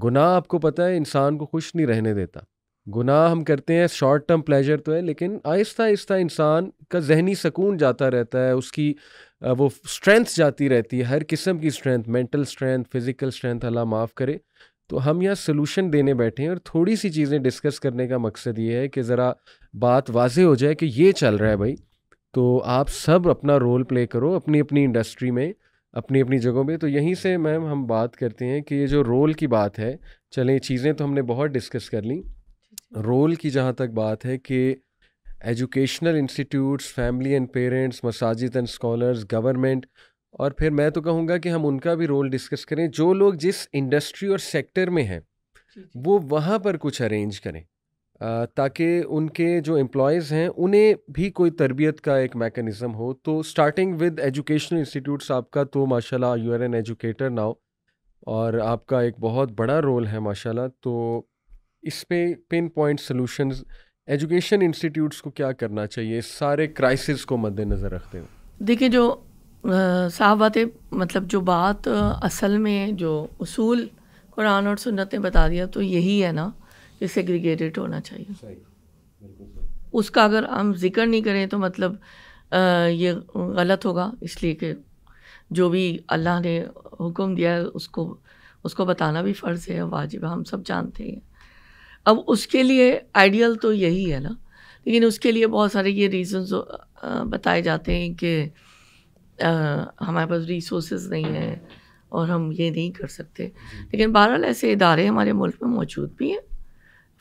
گناہ آپ کو پتہ ہے انسان کو خوش نہیں رہنے دیتا. گناہ ہم کرتے ہیں شارٹ ٹرم پلیجر تو ہے, لیکن آہستہ آہستہ انسان کا ذہنی سکون جاتا رہتا ہے, اس کی وہ اسٹرینتھ جاتی رہتی ہے, ہر قسم کی strength, mental strength, physical strength, اللہ معاف کرے. تو ہم یہاں سلوشن دینے بیٹھے ہیں اور تھوڑی سی چیزیں ڈسکس کرنے کا مقصد یہ ہے کہ ذرا بات واضح ہو جائے کہ یہ چل رہا ہے بھائی. تو آپ سب اپنا رول پلے کرو اپنی اپنی انڈسٹری میں, اپنی اپنی جگہوں پہ. تو یہیں سے میم ہم بات کرتے ہیں کہ یہ جو رول کی بات ہے, چلیں چیزیں تو ہم نے بہت ڈسکس کر لیں. رول کی جہاں تک بات ہے کہ educational institutes, family and parents, مساجد اینڈ اسکالرز, گورنمنٹ, اور پھر میں تو کہوں گا کہ ہم ان کا بھی رول ڈسکس کریں. جو لوگ جس انڈسٹری اور سیکٹر میں ہیں وہ وہاں پر کچھ ارینج کریں تاکہ ان کے جو امپلائیز ہیں انہیں بھی کوئی تربیت کا ایک میکانزم ہو. تو اسٹارٹنگ ود ایجوکیشنل انسٹیٹیوٹس, آپ کا تو ماشاء اللہ you are an educator now, اور آپ کا ایک بہت بڑا رول ہے ماشاء اللہ. تو اس پہ pin point solutions education institutes کو کیا کرنا چاہیے اس سارے کرائسس کو مد نظر رکھتے ہوئے؟ دیکھیں جو صاحب باتیں, مطلب جو بات اصل میں جو اصول قرآن اور سنت نے بتا دیا تو یہی ہے نا کہ سیگریگیٹڈ ہونا چاہیے. اس کا اگر ہم ذکر نہیں کریں تو مطلب یہ غلط ہوگا, اس لیے کہ جو بھی اللہ نے حکم دیا ہے اس کو بتانا بھی فرض ہے, واجب ہے, ہم سب جانتے ہیں. اب اس کے لیے آئیڈیل تو یہی ہے نا, لیکن اس کے لیے بہت سارے یہ ریزنز بتائے جاتے ہیں کہ ہمارے پاس ریسورسز نہیں ہیں اور ہم یہ نہیں کر سکتے. لیکن بہرحال ایسے ادارے ہمارے ملک میں موجود بھی ہیں,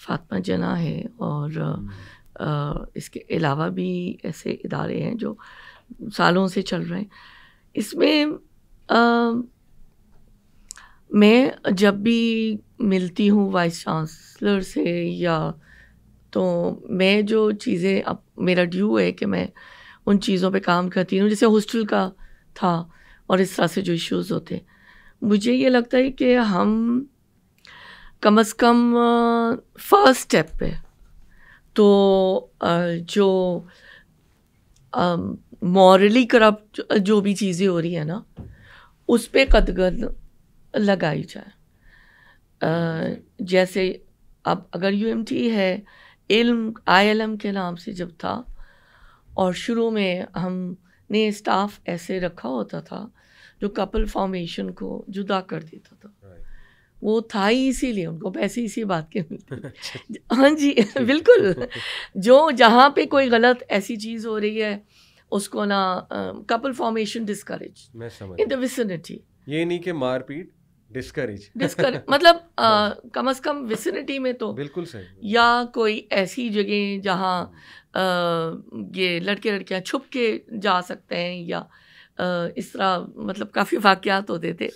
فاطمہ جناح ہے, اور اس کے علاوہ بھی ایسے ادارے ہیں جو سالوں سے چل رہے ہیں. اس میں میں جب بھی ملتی ہوں وائس چانسلر سے یا تو میں جو چیزیں, اب میرا ڈیو ہے کہ میں ان چیزوں پہ کام کرتی ہوں, جیسے ہاسٹل کا تھا اور اس طرح سے جو ایشوز ہوتے, مجھے یہ لگتا ہے کہ ہم کم از کم فرسٹ اسٹیپ پہ تو جو مورلی کرپٹ جو بھی چیزیں ہو رہی ہیں نا اس پہ قدغن لگائی جائے. جیسے اب اگر یو ایم ٹی ہے, علم ILM کے نام سے جب تھا, اور شروع میں ہم نے اسٹاف ایسے رکھا ہوتا تھا جو کپل فارمیشن کو جدا کر دیتا تھا, وہ تھا ہی اسی لیے, ان کو پیسے اسی بات کے ملتے. ہاں جی بالکل, جو جہاں پہ کوئی غلط ایسی چیز ہو رہی ہے اس کو نا کپل فارمیشن ڈسکریج ان دا ویسینٹی, یہ نہیں کہ مار پیٹ, ڈسکریج مطلب کم از کم ویسینٹی میں تو بالکل صحیح, یا کوئی ایسی جگہ جہاں یہ لڑکے لڑکیاں چھپ کے جا سکتے ہیں یا اس طرح, مطلب کافی واقعات ہوتے تھے.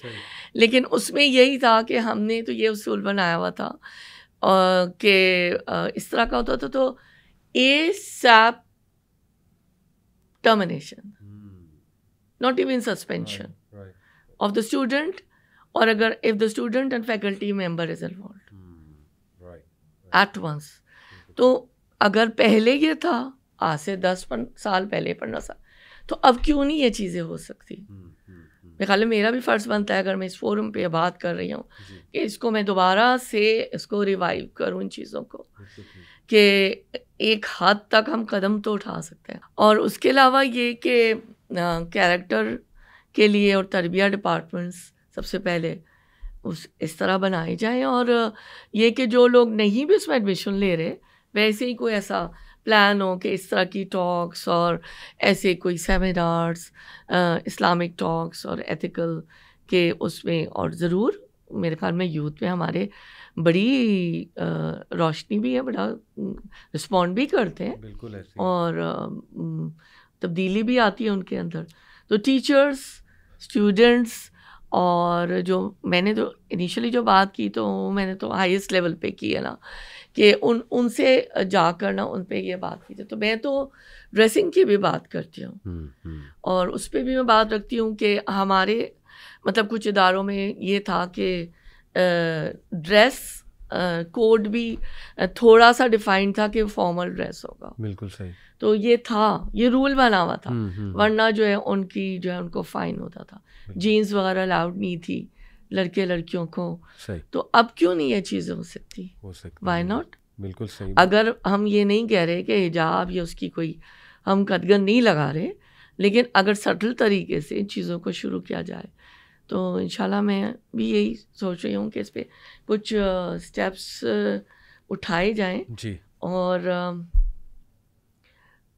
لیکن اس میں یہی تھا کہ ہم نے تو یہ اصول بنایا ہوا تھا کہ اس طرح کا ہوتا تھا تو ASAP termination, not even suspension of the student, or agar if the student and faculty member is involved at once. تو اگر پہلے یہ تھا آج سے 10 سال پہلے 15 سال تو اب کیوں نہیں یہ چیزیں ہو سکتی؟ میرے خیال میں میرا بھی فرض بنتا ہے اگر میں اس فورم پہ بات کر رہی ہوں کہ اس کو میں دوبارہ سے اس کو ریوائیو کروں ان چیزوں کو کہ ایک حد تک ہم قدم تو اٹھا سکتے ہیں. اور اس کے علاوہ یہ کہ کیریکٹر کے لیے اور تربیہ ڈپارٹمنٹس سب سے پہلے اس طرح بنائے جائیں, اور یہ کہ جو لوگ نہیں بھی اس میں ایڈمیشن لے رہے ویسے ہی کوئی ایسا پلان ہو کہ اس طرح کی ٹاکس اور ایسے کوئی سیمینارس اسلامک ٹاکس اور ایتھیکل کے اس میں, اور ضرور میرے خیال میں یوتھ میں ہمارے بڑی روشنی بھی ہے, بڑا رسپونڈ بھی کرتے ہیں بالکل ایسے, اور تبدیلی بھی آتی ہے ان کے اندر. تو ٹیچرس, اسٹوڈنٹس, اور جو میں نے تو انیشلی جو بات کی تو میں نے تو ہائیسٹ لیول پہ کی ہے نا کہ ان سے جا کر نا ان پہ یہ بات کی. تو میں تو ڈریسنگ کی بھی بات کرتی ہوں, اور اس پہ بھی میں بات رکھتی ہوں کہ ہمارے مطلب کچھ اداروں میں یہ تھا کہ ڈریس کوڈ بھی تھوڑا سا ڈیفائنڈ تھا کہ فارمل ڈریس ہوگا. بالکل صحیح. تو یہ تھا, یہ رول بنا ہوا تھا, ورنہ جو ہے ان کی جو ہے ان کو فائن ہوتا تھا. جینس وغیرہ الاؤڈ نہیں تھی لڑکے لڑکیوں کو. تو اب کیوں نہیں یہ چیزیں ہو سکتی؟ Why not? بالکل صحیح. اگر ہم یہ نہیں کہہ رہے کہ حجاب یا اس کی کوئی ہم قدغن نہیں لگا رہے, لیکن اگر سٹل طریقے سے ان چیزوں کو شروع کیا جائے تو انشاءاللہ میں بھی یہی سوچ رہی ہوں کہ اس پہ کچھ اسٹیپس اٹھائے جائیں جی, اور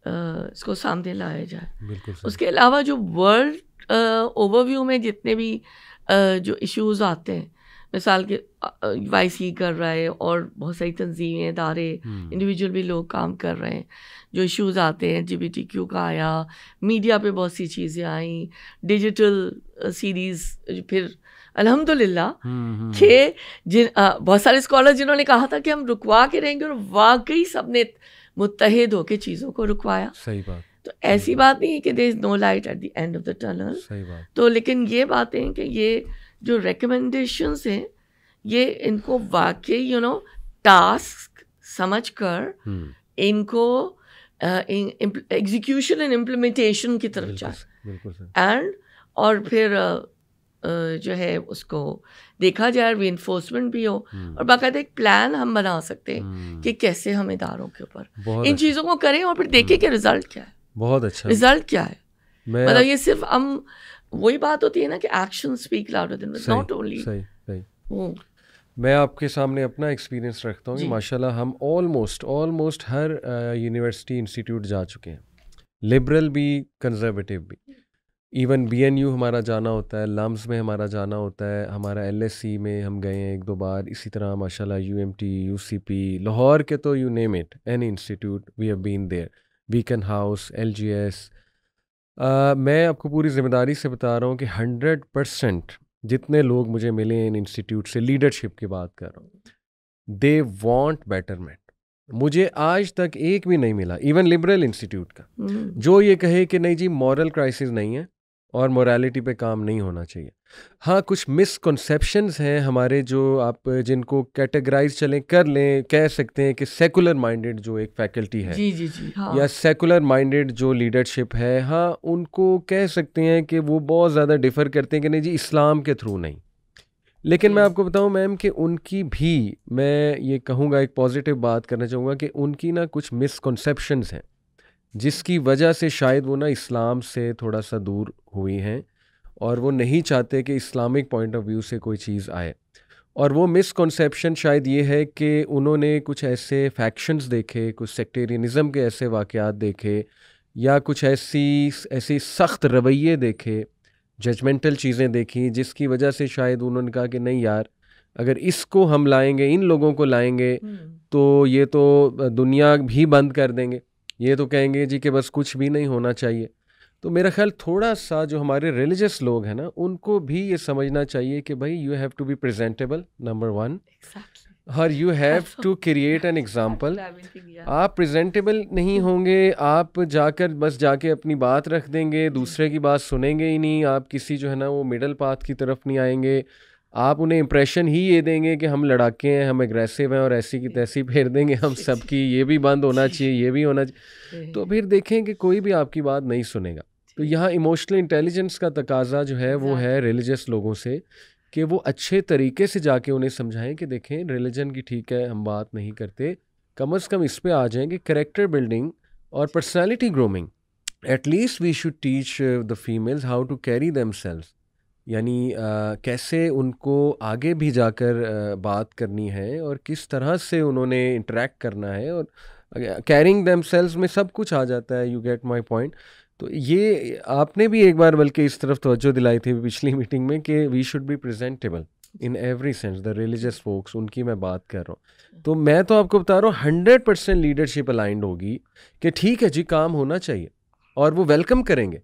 اس کو سامنے لایا جائے. بالکل. اس کے علاوہ جو ورلڈ اوور ویو میں جتنے بھی جو ایشوز آتے ہیں, مثال کے وائی سی کر رہا ہے اور بہت ساری تنظیمیں, ادارے, انڈیویجول بھی لوگ کام کر رہے ہیں, جو ایشوز آتے ہیں LGBTQ کا آیا, میڈیا پہ بہت سی چیزیں آئیں, ڈیجیٹل سیریز, پھر الحمدللہ کہ بہت سارے اسکالر جنہوں نے کہا تھا کہ ہم رکوا کے رہیں گے, اور واقعی سب نے متحد ہو کے چیزوں کو رکوایا. صحیح بات. تو ایسی بات نہیں ہے کہ there is no light at the end of the tunnel. صحیح بات. تو لیکن یہ باتیں کہ یہ جو ریکمنڈیشنز ہیں یہ ان کو واقعی ٹاسک سمجھ کر ان کو ایگزیکیوشن اینڈ امپلیمنٹیشن کی طرف جائے, اینڈ اور پھر جو ہے اس کو دیکھا جائے, ری انفورسمنٹ بھی ہو, اور باقاعدہ ایک پلان ہم بنا سکتے ہیں کہ کیسے ہم اداروں کے اوپر ان چیزوں کو کریں, اور پھر دیکھیں کہ رزلٹ کیا ہے. بہت اچھا رزلٹ کیا ہے. مطلب یہ صرف ہم وہی بات ہوتی ہے نا کہ action speak louder than words, not only. میں آپ کے سامنے اپنا ایکسپیرینس رکھتا ہوں کہ ماشاء اللہ ہم آلموسٹ ہر یونیورسٹی انسٹیٹیوٹ جا چکے ہیں, لبرل بھی کنزرویٹیو بھی. ایون BNU ہمارا جانا ہوتا ہے, لمز میں ہمارا جانا ہوتا ہے, ہمارا LSE میں ہم گئے ہیں 1-2 بار. اسی طرح ماشاء اللہ UMT, UCP, لاہور کے تو you name it, any institute we have been there, Beaconhouse, LGS. میں آپ کو پوری ذمہ داری سے بتا رہا ہوں کہ 100% جتنے لوگ مجھے ملے ہیں ان انسٹیٹیوٹ سے, لیڈرشپ کی بات کر رہا ہوں, دے وانٹ بیٹرمنٹ. مجھے آج تک ایک بھی نہیں ملا, ایون لبرل انسٹیٹیوٹ کا, جو یہ کہے کہ نہیں جی مورل کرائسس نہیں ہے اور مورالٹی پہ کام نہیں ہونا چاہیے. ہاں کچھ مسکنسیپشنز ہیں ہمارے جو آپ جن کو کیٹیگرائز چلیں کر لیں, کہہ سکتے ہیں کہ سیکولر مائنڈیڈ جو ایک فیکلٹی ہے یا سیکولر مائنڈیڈ جو لیڈرشپ ہے, ہاں ان کو کہہ سکتے ہیں کہ وہ بہت زیادہ ڈیفر کرتے ہیں کہ نہیں جی اسلام کے تھرو نہیں. لیکن میں آپ کو بتاؤں میم کہ ان کی بھی میں یہ کہوں گا, ایک پازیٹیو بات کرنا چاہوں گا کہ ان کی نا کچھ مسکنسیپشنز ہیں جس کی وجہ سے شاید وہ نا اسلام سے تھوڑا سا دور ہوئی ہیں, اور وہ نہیں چاہتے کہ اسلامک پوائنٹ آف ویو سے کوئی چیز آئے. اور وہ مسکنسیپشن شاید یہ ہے کہ انہوں نے کچھ ایسے فیکشنز دیکھے, کچھ سیکٹیرینزم کے ایسے واقعات دیکھے, یا کچھ ایسی سخت رویے دیکھے, ججمنٹل چیزیں دیکھیں, جس کی وجہ سے شاید انہوں نے کہا کہ نہیں یار اگر اس کو ہم لائیں گے, ان لوگوں کو لائیں گے تو یہ تو دنیا بھی بند کر دیں گے, یہ تو کہیں گے جی کہ بس کچھ بھی نہیں ہونا چاہیے. تو میرا خیال تھوڑا سا جو ہمارے ریلیجس لوگ ہیں نا ان کو بھی یہ سمجھنا چاہیے کہ بھائی you have to be presentable, number 1, اور you have to create an example. آپ پریزنٹیبل نہیں ہوں گے, آپ جا کر بس جا کے اپنی بات رکھ دیں گے, دوسرے کی بات سنیں گے ہی نہیں, آپ کسی جو ہے نا وہ مڈل پاتھ کی طرف نہیں آئیں گے, آپ انہیں امپریشن ہی یہ دیں گے کہ ہم لڑاکے ہیں, ہم اگریسو ہیں, اور ایسی کی تیسی پھیر دیں گے ہم سب کی, یہ بھی بند ہونا چاہیے, یہ بھی ہونا چاہیے, تو پھر دیکھیں کہ کوئی بھی آپ کی بات نہیں سنے گا. تو یہاں ایموشنل انٹیلیجنس کا تقاضا جو ہے وہ ہے ریلیجس لوگوں سے, کہ وہ اچھے طریقے سے جا کے انہیں سمجھائیں کہ دیکھیں ریلیجن کی ٹھیک ہے ہم بات نہیں کرتے, کم از کم اس پہ آ جائیں کہ کریکٹر بلڈنگ اور personality grooming, at least we should teach the families how to carry themselves, یعنی کیسے ان کو آگے بھی جا کر بات کرنی ہے اور کس طرح سے انہوں نے انٹریکٹ کرنا ہے, اور کیرنگ دیم سیلوز میں سب کچھ آ جاتا ہے. You get my point. تو یہ آپ نے بھی ایک بار بلکہ اس طرف توجہ دلائی تھی پچھلی میٹنگ میں کہ we should be presentable in every sense, the religious focus, ان کی میں بات کر رہا ہوں. تو میں تو آپ کو بتا رہا ہوں 100% لیڈرشپ الائنڈ ہوگی کہ ٹھیک ہے جی کام ہونا چاہیے, اور وہ ویلکم کریں گے.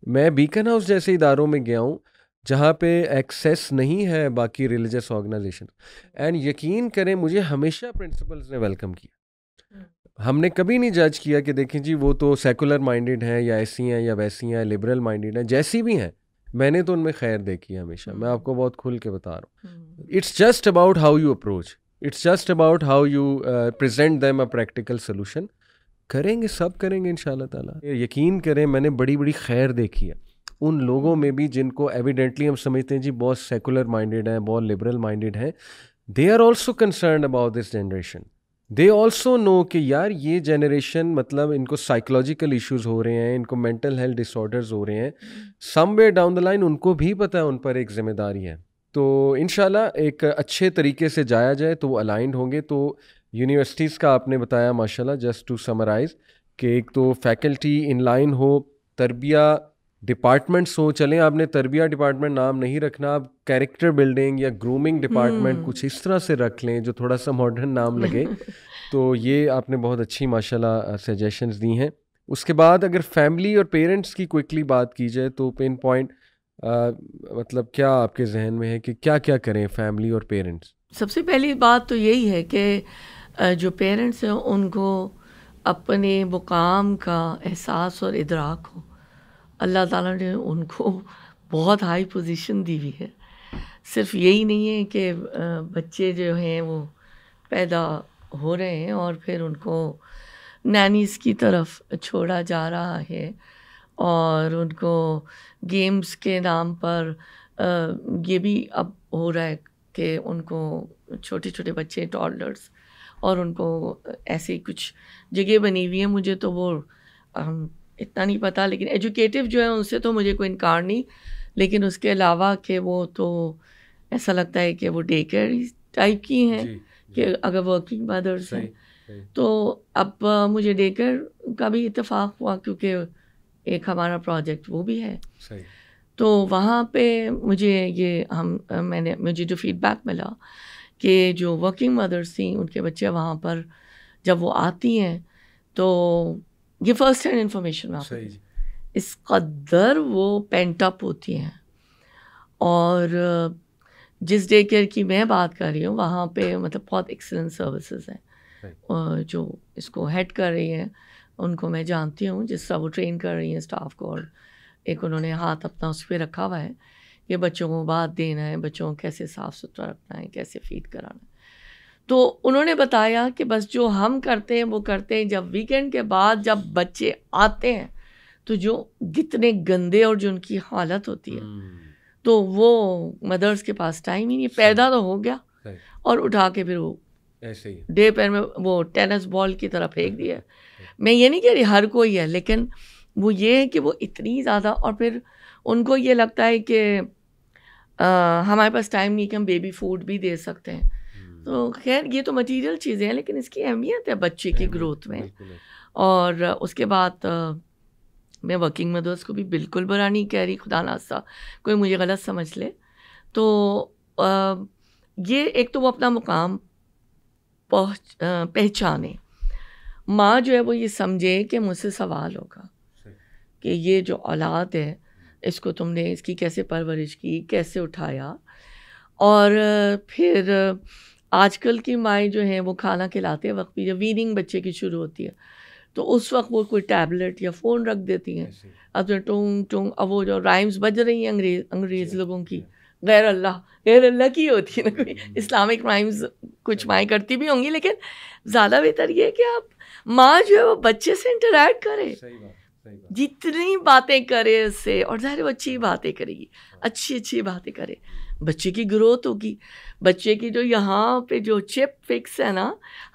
میں بیکن ہاؤس جیسے اداروں میں گیا ہوں جہاں پہ ایکسیس نہیں ہے باقی ریلیجس آرگنائزیشن, اینڈ یقین کریں مجھے ہمیشہ پرنسپلز نے ویلکم کیا. ہم نے کبھی نہیں جج کیا کہ دیکھیں جی وہ تو سیکولر مائنڈیڈ ہیں یا ایسی ہیں یا ویسی ہیں, لبرل مائنڈیڈ ہیں, جیسی بھی ہیں, میں نے تو ان میں خیر دیکھی ہے ہمیشہ. میں آپ کو بہت کھل کے بتا رہا ہوں. It's just about how you approach, it's just about how you present them a practical solution. کریں گے, سب کریں گے ان شاء اللہ تعالیٰ. یقین کریں میں نے بڑی بڑی خیر دیکھی ہے ان لوگوں میں بھی جن کو ایویڈنٹلی ہم سمجھتے ہیں جی بہت سیکولر مائنڈیڈ ہیں, بہت لبرل مائنڈیڈ ہیں. They are also concerned about this generation. They also know کہ یار یہ جنریشن مطلب ان کو سائیکولوجیکل ایشوز ہو رہے ہیں, ان کو مینٹل ہیلتھ ڈس آرڈرز ہو رہے ہیں, سم وے ڈاؤن دا لائن ان کو بھی پتہ ہے ان پر ایک ذمہ داری ہے. تو انشاءاللہ ایک اچھے طریقے سے جایا جائے تو وہ الائنڈ ہوں گے. تو یونیورسٹیز کا آپ نے بتایا ماشاءاللہ, جسٹ ٹو سمرائز, کہ ایک تو فیکلٹی ان لائن ہو, تربیہ ڈپارٹمنٹس ہوں. چلیں آپ نے تربیہ ڈپارٹمنٹ نام نہیں رکھنا, آپ کیریکٹر بلڈنگ یا گرومنگ ڈپارٹمنٹ کچھ اس طرح سے رکھ لیں جو تھوڑا سا ماڈرن نام لگے. تو یہ آپ نے بہت اچھی ماشاءاللہ سجیشنز دی ہیں. اس کے بعد اگر فیملی اور پیرنٹس کی کوئکلی بات کی جائے تو پن پوائنٹ مطلب کیا آپ کے ذہن میں ہے کہ کیا کیا کریں فیملی اور پیرنٹس؟ سب سے پہلی بات تو یہی ہے کہ جو پیرنٹس ہیں ان کو اپنے مقام کا احساس اور ادراک ہو. اللہ تعالیٰ نے ان کو بہت ہائی پوزیشن دی ہوئی ہے. صرف یہی نہیں ہے کہ بچے جو ہیں وہ پیدا ہو رہے ہیں اور پھر ان کو نینیز کی طرف چھوڑا جا رہا ہے, اور ان کو گیمز کے نام پر یہ بھی اب ہو رہا ہے کہ ان کو چھوٹے چھوٹے بچے ٹالرز, اور ان کو ایسی کچھ جگہ بنی ہوئی ہے. مجھے تو وہ اتنا نہیں پتہ, لیکن ایجوکیٹو جو ہے ان سے تو مجھے کوئی انکار نہیں, لیکن اس کے علاوہ کہ وہ تو ایسا لگتا ہے کہ وہ ڈے کیئر ٹائپ کی ہیں کہ اگر ورکنگ مدرس ہیں. تو اب مجھے ڈے کیئر کا بھی اتفاق ہوا کیونکہ ایک ہمارا پروجیکٹ وہ بھی ہے. تو وہاں پہ مجھے جو فیڈ بیک ملا کہ جو ورکنگ مدرس تھیں ان کے بچے وہاں پر جب وہ آتی ہیں تو یہ فرسٹ ہینڈ انفارمیشن میں آپ کو اس قدر وہ پینٹ اپ ہوتی ہیں. اور جس ڈے کیئر کی میں بات کر رہی ہوں وہاں پہ مطلب بہت ایکسلنٹ سروسز ہیں. جو اس کو ہیڈ کر رہی ہیں ان کو میں جانتی ہوں, جس طرح وہ ٹرین کر رہی ہیں اسٹاف کو, اور ایک انہوں نے ہاتھ اپنا اس پہ رکھا ہوا ہے کہ بچوں کو بات دینا ہے, بچوں کو کیسے صاف ستھرا رکھنا ہے, کیسے فیڈ کرانا ہے. تو انہوں نے بتایا کہ بس جو ہم کرتے ہیں وہ کرتے ہیں, جب ویکینڈ کے بعد جب بچے آتے ہیں تو جو کتنے گندے اور جو ان کی حالت ہوتی ہے, تو وہ مدرس کے پاس ٹائم ہی نہیں, پیدا تو ہو گیا اور اٹھا کے پھر وہ ایسے ہی ڈے پیر میں وہ ٹینس بال کی طرح پھینک دیا. میں یہ نہیں کہہ رہی ہر کوئی ہے, لیکن وہ یہ ہے کہ وہ اتنی زیادہ, اور پھر ان کو یہ لگتا ہے کہ ہمارے پاس ٹائم نہیں کہ ہم بیبی فوڈ بھی دے سکتے ہیں. تو خیر یہ تو مٹیریل چیزیں ہیں, لیکن اس کی اہمیت ہے بچے کی گروتھ میں. اور اس کے بعد میں ورکنگ مدرس کو بھی بالکل برا نہیں کہہ رہی, خدا نخواستہ کوئی مجھے غلط سمجھ لے. تو یہ ایک تو وہ اپنا مقام پہچانے. ماں جو ہے وہ یہ سمجھے کہ مجھ سے سوال ہوگا کہ یہ جو اولاد ہے اس کو تم نے اس کی کیسے پرورش کی, کیسے اٹھایا, اور پھر آج کل کی مائیں جو ہیں وہ کھانا کھلاتے وقت بھی جب ویننگ بچے کی شروع ہوتی ہے تو اس وقت وہ کوئی ٹیبلٹ یا فون رکھ دیتی ہیں. اب جو ٹونگ ٹونگ اب وہ جو رائمز بج رہی ہیں انگریز لوگوں کی غیر اللہ کی ہوتی ہے نا, کوئی اسلامک رائمز کچھ مائیں کرتی بھی ہوں گی, لیکن زیادہ بہتر یہ ہے کہ آپ ماں جو ہے وہ بچے سے انٹریکٹ کرے, جتنی باتیں کرے اس سے, اور ظاہر وہ اچھی باتیں کرے گی, اچھی باتیں کرے, بچے کی گروتھ ہوگی. بچے کی جو یہاں پہ جو چپ فکس ہے نا,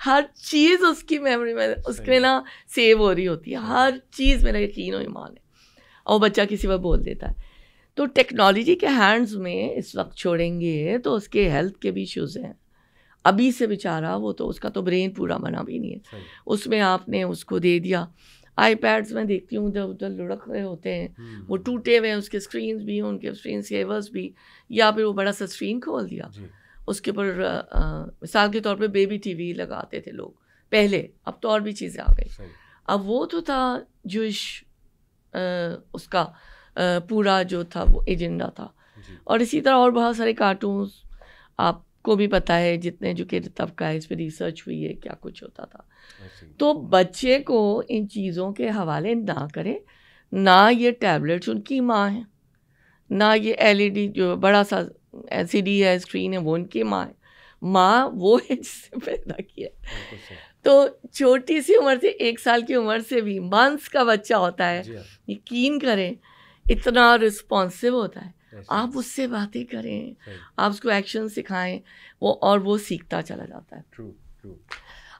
ہر چیز اس کی میموری میں اس کے نا سیو ہو رہی ہوتی ہے, ہر چیز میرا یقین و ایمان ہے, اور بچہ کسی وقت بول دیتا ہے. تو ٹیکنالوجی کے ہینڈز میں اس وقت چھوڑیں گے تو اس کے ہیلتھ کے بھی ایشوز ہیں. ابھی سے بیچارہ وہ تو اس کا تو برین پورا بنا بھی نہیں ہے, اس میں آپ نے اس کو دے دیا. آئی پیڈس میں دیکھتی ہوں ادھر ادھر لڑک رہے ہوتے ہیں, وہ ٹوٹے ہوئے ہیں, اس کے اسکرینس بھی, ان کے اسکرین سیورس بھی, یا پھر وہ بڑا سا اسکرین کھول دیا, اس کے اوپر مثال کے طور پہ بیبی ٹی وی لگاتے تھے لوگ پہلے, اب تو اور بھی چیزیں آ گئی. اب وہ تو تھا جوش اس کا پورا جو تھا وہ ایجنڈا تھا, اور اسی طرح اور بہت سارے کارٹونس آپ کو بھی پتہ ہے, جتنے ایجوکیٹڈ طبقہ ہے اس پہ ریسرچ ہوئی ہے کیا کچھ ہوتا تھا. تو بچے کو ان چیزوں کے حوالے نہ کرے, نہ یہ ٹیبلٹس ان کی ماں ہیں, نہ یہ LED جو بڑا سا LCD ہے اسکرین ہے وہ ان کی ماں ہے. ماں وہ ہے جس سے پیدا کیا. تو چھوٹی سی عمر سے 1 سال کی عمر سے بھی منتھس کا بچہ ہوتا ہے, یقین کریں اتنا رسپانسو ہوتا ہے. آپ اس سے باتیں کریں, آپ اس کو ایکشن سکھائیں, وہ اور وہ سیکھتا چلا جاتا ہے.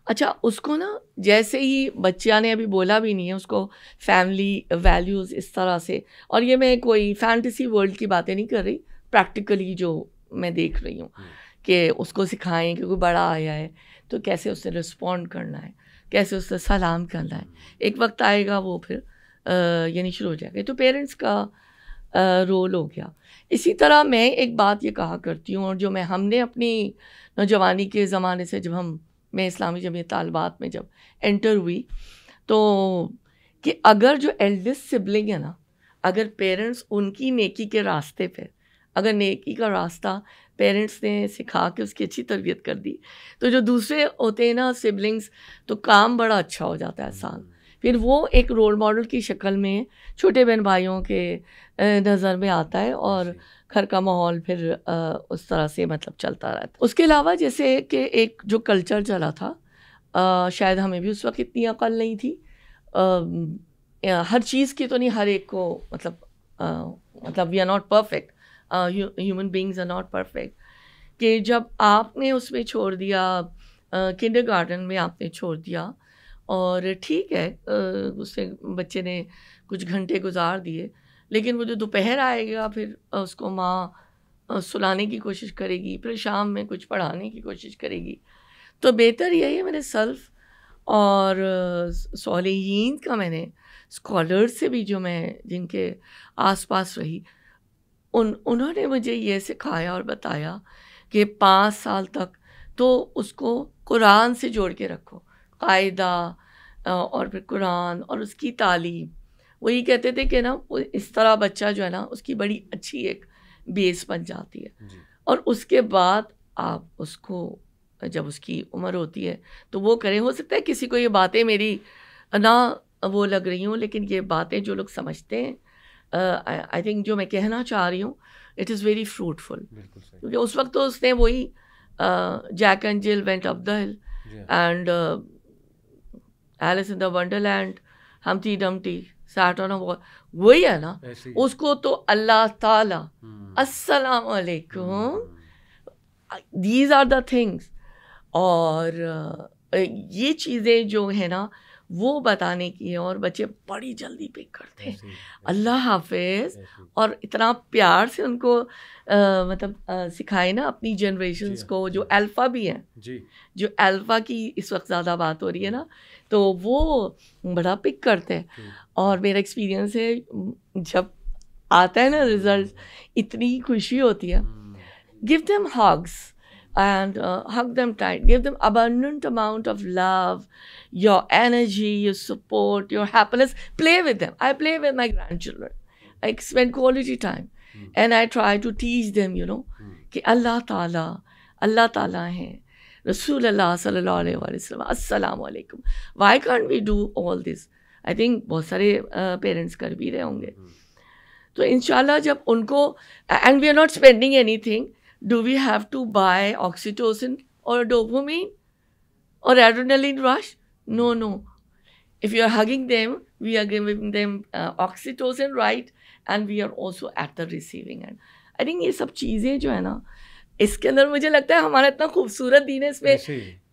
اچھا, اس کو نا جیسے ہی بچہ نے ابھی بولا بھی نہیں ہے, اس کو فیملی ویلیوز اس طرح سے, اور یہ میں کوئی فینٹیسی ورلڈ کی باتیں نہیں کر رہی, پریکٹیکلی جو میں دیکھ رہی ہوں کہ اس کو سکھائیں کہ کوئی بڑا آیا ہے تو کیسے اس سے رسپونڈ کرنا ہے, کیسے اس سے سلام کرنا ہے. ایک وقت آئے گا وہ پھر یعنی شروع ہو جائے گا. تو پیرنٹس کا رول ہو گیا. اسی طرح میں ایک بات یہ کہا کرتی ہوں, اور جو ہم نے اپنی نوجوانی کے زمانے سے جب میں اسلامی جمعیت طالبات میں جب انٹر ہوئی, تو کہ اگر جو ایلڈسٹ سبلنگ ہے نا, اگر پیرنٹس ان کی نیکی کے راستے پہ, اگر نیکی کا راستہ پیرنٹس نے سکھا کے اس کی اچھی تربیت کر دی, تو جو دوسرے ہوتے ہیں نا سبلنگس, تو کام بڑا اچھا ہو جاتا ہے آسان. پھر وہ ایک رول ماڈل کی شکل میں چھوٹے بہن بھائیوں کے نظر میں آتا ہے, اور گھر کا ماحول پھر اس طرح سے مطلب چلتا رہتا ہے. اس کے علاوہ جیسے کہ ایک جو کلچر چلا تھا, شاید ہمیں بھی اس وقت اتنی عقل نہیں تھی, ہر چیز کی تو نہیں ہر ایک کو مطلب we are not perfect, human beings are not perfect, کہ جب آپ نے اس میں چھوڑ دیا کنڈر گارڈن میں آپ نے چھوڑ دیا, اور ٹھیک ہے اس سے بچے نے کچھ گھنٹے گزار دیے, لیکن وہ جو دوپہر آئے گا پھر اس کو ماں سلانے کی کوشش کرے گی, پھر شام میں کچھ پڑھانے کی کوشش کرے گی. تو بہتر یہی ہے, میرے سلف اور صالحین کا, میں نے اسکالر سے بھی جو میں جن کے آس پاس رہی, انہوں نے مجھے یہ سکھایا اور بتایا کہ 5 سال تک تو اس کو قرآن سے جوڑ کے رکھو, قاعدہ اور پھر قرآن اور اس کی تعلیم. وہی کہتے تھے کہ نا اس طرح بچہ جو ہے نا اس کی بڑی اچھی ایک بیس بن جاتی ہے, اور اس کے بعد آپ اس کو جب اس کی عمر ہوتی ہے تو وہ کریں. ہو سکتا ہے کسی کو یہ باتیں میری نہ وہ لگ رہی ہوں, لیکن یہ باتیں جو لوگ سمجھتے ہیں, آئی تھنک جو میں کہنا چاہ رہی ہوں اٹ از ویری فروٹفل. کیونکہ اس وقت تو اس نے وہی Jack and Jill went up the hill and Alice in the Wonderland, Humpty Dumpty sat on a wall, وہی ہے نا. اس کو تو اللہ تعالیٰ السلام علیکم, دیز آر دا تھنگس. اور یہ چیزیں جو ہے نا وہ بتانے کی ہے, اور بچے بڑی جلدی پک کرتے ہیں. اللہ حافظ. اور اتنا پیار سے ان کو مطلب سکھائے نا اپنی جنریشنز کو, جو الفا بھی ہیں, جو الفا کی اس وقت زیادہ بات ہو رہی ہے نا, تو وہ بڑا پک کرتے ہیں. اور میرا ایکسپیرینس ہے جب آتا ہے نا رزلٹ, اتنی خوشی ہوتی ہے. Give them hugs and hug them tight, give them abundant amount of love, your energy, your support, your happiness. Play with them. I play with my grandchildren. I spend quality time and I try to teach them, you know, کہ اللہ تعالیٰ ہیں, رسول اللہ صلی اللہ علیہ وسلم السلام علیکم. Why can't we do all this? I think بہت سارے پیرنٹس کر بھی رہے ہوں گے. تو انشاءاللہ جب ان کو and we are not spending anything, do we have to buy oxytocin اور ڈوپامین اور adrenaline rush? No no. If you are hugging them, we are giving them oxytocin, right? And we are also at the receiving end. I think یہ سب چیزیں جو ہے نا, اس کے اندر مجھے لگتا ہے ہمارا اتنا خوبصورت دین ہے, اس میں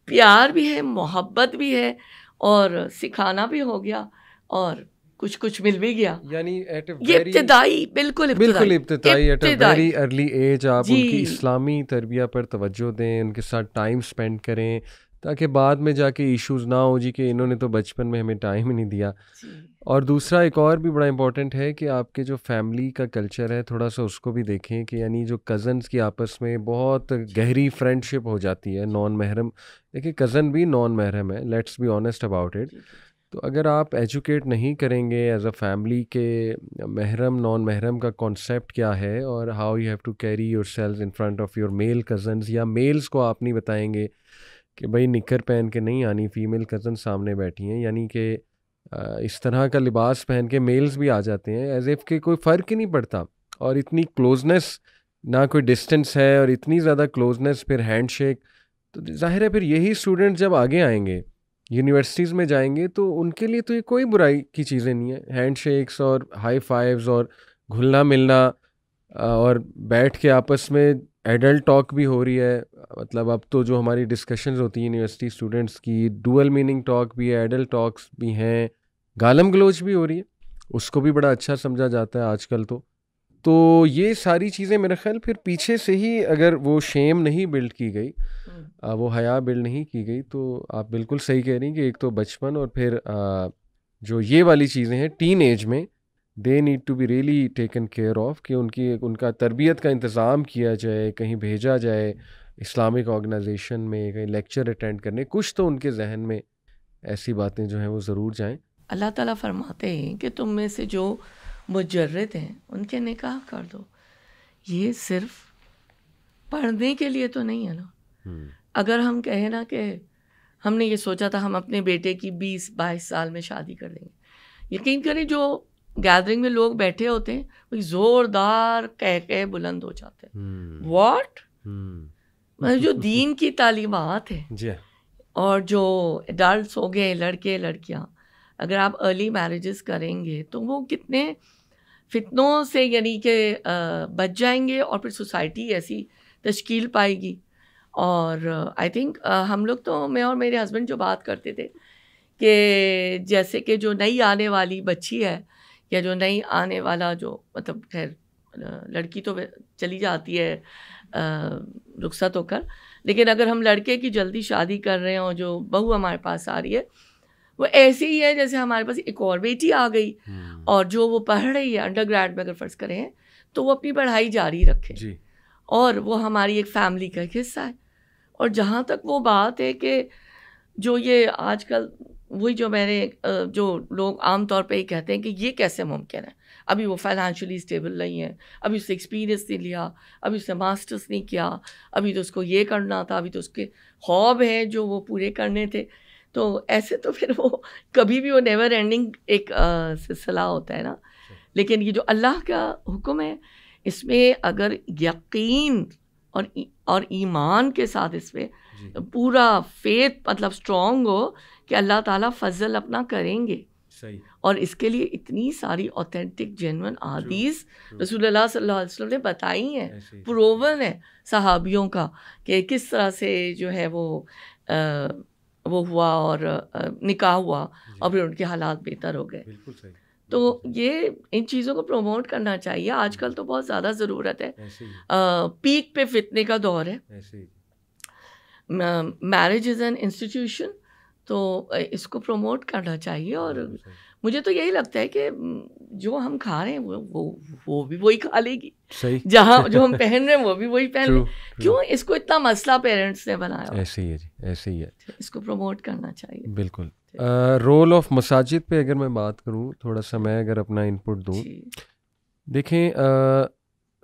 پیار بھی ہے, محبت بھی ہے, اور سکھانا بھی ہو گیا, اور کچھ کچھ مل بھی گیا. یعنی یہ ابتدائی, بالکل ابتدائی at a very early age آپ ان کی اسلامی تربیہ پر توجہ دیں, ان کے ساتھ ٹائم اسپینڈ کریں, تاکہ بعد میں جا کے ایشوز نہ ہو جی کہ انہوں نے تو بچپن میں ہمیں ٹائم ہی نہیں دیا. اور دوسرا ایک اور بھی بڑا امپورٹنٹ ہے کہ آپ کے جو فیملی کا کلچر ہے تھوڑا سا اس کو بھی دیکھیں, کہ یعنی جو کزنس کی آپس میں بہت گہری فرینڈ شپ ہو جاتی ہے نان محرم. دیکھیے کزن بھی نان محرم ہے, let's be honest about it. تو اگر آپ ایجوکیٹ نہیں کریں گے ایز اے فیملی کہ محرم نان محرم کا کانسیپٹ کیا ہے, اور how you have to carry yourselves in front of your male cousins, یا میلز کو آپ نہیں بتائیں گے کہ بھائی نکر پہن کے نہیں آنی, فیمیل کزن سامنے بیٹھی ہیں, یعنی کہ اس طرح کا لباس پہن کے میلز بھی آ جاتے ہیں ایز ایف کہ کوئی فرق ہی نہیں پڑتا. اور اتنی کلوزنس, نہ کوئی ڈسٹینس ہے, اور اتنی زیادہ کلوزنس, پھر ہینڈ شیک. تو ظاہر ہے پھر یہی اسٹوڈنٹ جب آگے آئیں گے یونیورسٹیز میں جائیں گے تو ان کے لیے تو یہ کوئی برائی کی چیزیں نہیں ہیں, ہینڈ شیکس اور ہائی فائیوز اور گھلنا ملنا, اور بیٹھ کے آپس میں ایڈلٹ ٹاک بھی ہو رہی ہے. مطلب اب تو جو ہماری ڈسکشنز ہوتی ہیں یونیورسٹی اسٹوڈنٹس کی, ڈوئل میننگ ٹاک بھی ہے, ایڈلٹ ٹاکس بھی ہیں, گالم گلوچ بھی ہو رہی ہے, اس کو بھی بڑا اچھا سمجھا جاتا ہے آج کل. تو یہ ساری چیزیں میرا خیال پھر پیچھے سے ہی اگر وہ شیم نہیں بلڈ کی گئی, وہ حیا بلڈ نہیں کی گئی, تو آپ بالکل صحیح کہہ رہی ہیں کہ ایک تو بچپن, اور پھر جو یہ والی چیزیں ہیں ٹین ایج میں, they need to be really taken care of, کہ ان کا تربیت کا انتظام کیا جائے, کہیں بھیجا جائے اسلامک آرگنائزیشن میں, کہیں لیکچر اٹینڈ کرنے, کچھ تو ان کے ذہن میں ایسی باتیں جو ہیں وہ ضرور جائیں. اللہ تعالیٰ فرماتے ہیں کہ تم میں سے جو مجرد ہیں ان کے نکاح کر دو. یہ صرف پڑھنے کے لیے تو نہیں ہے نا. اگر ہم کہیں نا کہ ہم نے یہ سوچا تھا ہم اپنے بیٹے کی 20-22 سال میں شادی کر دیں گے, یقین کریں جو گیدرنگ میں لوگ بیٹھے ہوتے ہیں وہ زوردار کہہ بلند ہو جاتے ہیں. واٹ, مطلب جو دین کی تعلیمات ہیں, اور جو ایڈلٹس ہو گئے لڑکے لڑکیاں, اگر آپ ارلی میرجز کریں گے تو وہ کتنے فتنوں سے یعنی کہ بچ جائیں گے, اور پھر سوسائٹی ایسی تشکیل پائے گی. اور آئی تھنک ہم لوگ تو, میں اور میرے ہسبینڈ جو بات کرتے تھے کہ جیسے کہ جو نئی آنے والی بچی ہے, یا جو نئی آنے والا جو مطلب خیر لڑکی تو چلی جاتی ہے رخصت ہو کر, لیکن اگر ہم لڑکے کی جلدی شادی کر رہے ہیں اور جو بہو ہمارے پاس آ رہی ہے وہ ایسے ہی ہے جیسے ہمارے پاس ایک اور بیٹی آ گئی, اور جو وہ پڑھ رہی ہے انڈر گریڈ میں اگر فرض کریں تو وہ اپنی پڑھائی جاری رکھے, اور وہ ہماری ایک فیملی کا ایک حصہ ہے. اور جہاں تک وہ بات ہے کہ جو یہ آج کل وہی جو میں نے جو لوگ عام طور پہ ہی کہتے ہیں کہ یہ کیسے ممکن ہے, ابھی وہ فائنینشلی اسٹیبل نہیں ہے, ابھی اس سے ایکسپیرینس نہیں لیا, ابھی اس نے ماسٹرس نہیں کیا, ابھی تو اس کو یہ کرنا تھا, ابھی تو اس کے خواب ہیں جو وہ پورے کرنے تھے. تو ایسے تو پھر وہ کبھی بھی وہ نیور اینڈنگ ایک سلسلہ ہوتا ہے نا. لیکن یہ جو اللہ کا حکم ہے اس میں اگر یقین اور ایمان کے ساتھ اس پہ پورا فیتھ مطلب اسٹرانگ ہو کہ اللہ تعالیٰ فضل اپنا کریں گے. اور اس کے لیے اتنی ساری اوتھینٹک جینون احادیث رسول اللہ صلی اللہ علیہ وسلم نے بتائی ہیں, پروون ہے صحابیوں کا کہ کس طرح سے جو ہے وہ ہوا اور نکاح ہوا, اور پھر ان کے حالات بہتر ہو گئے. تو یہ ان چیزوں کو پروموٹ کرنا چاہیے. آج کل تو بہت زیادہ ضرورت ہے, پیک پہ فتنے کا دور ہے. میرج از این انسٹیٹیوشن, تو اس کو پروموٹ کرنا چاہیے. اور مجھے تو یہی لگتا ہے کہ جو ہم کھا رہے ہیں وہ بھی وہی کھا لے گی, جہاں جو ہم پہن رہے ہیں وہ بھی وہی پہن لے. کیوں اس کو اتنا مسئلہ پیرنٹس نے بنایا؟ ایسے ہی ہے جی, ایسے ہی ہے. اس کو پروموٹ کرنا چاہیے. بالکل. رول آف مساجد پہ اگر میں بات کروں تھوڑا سا, میں اگر اپنا ان پٹ دوں, دیکھیں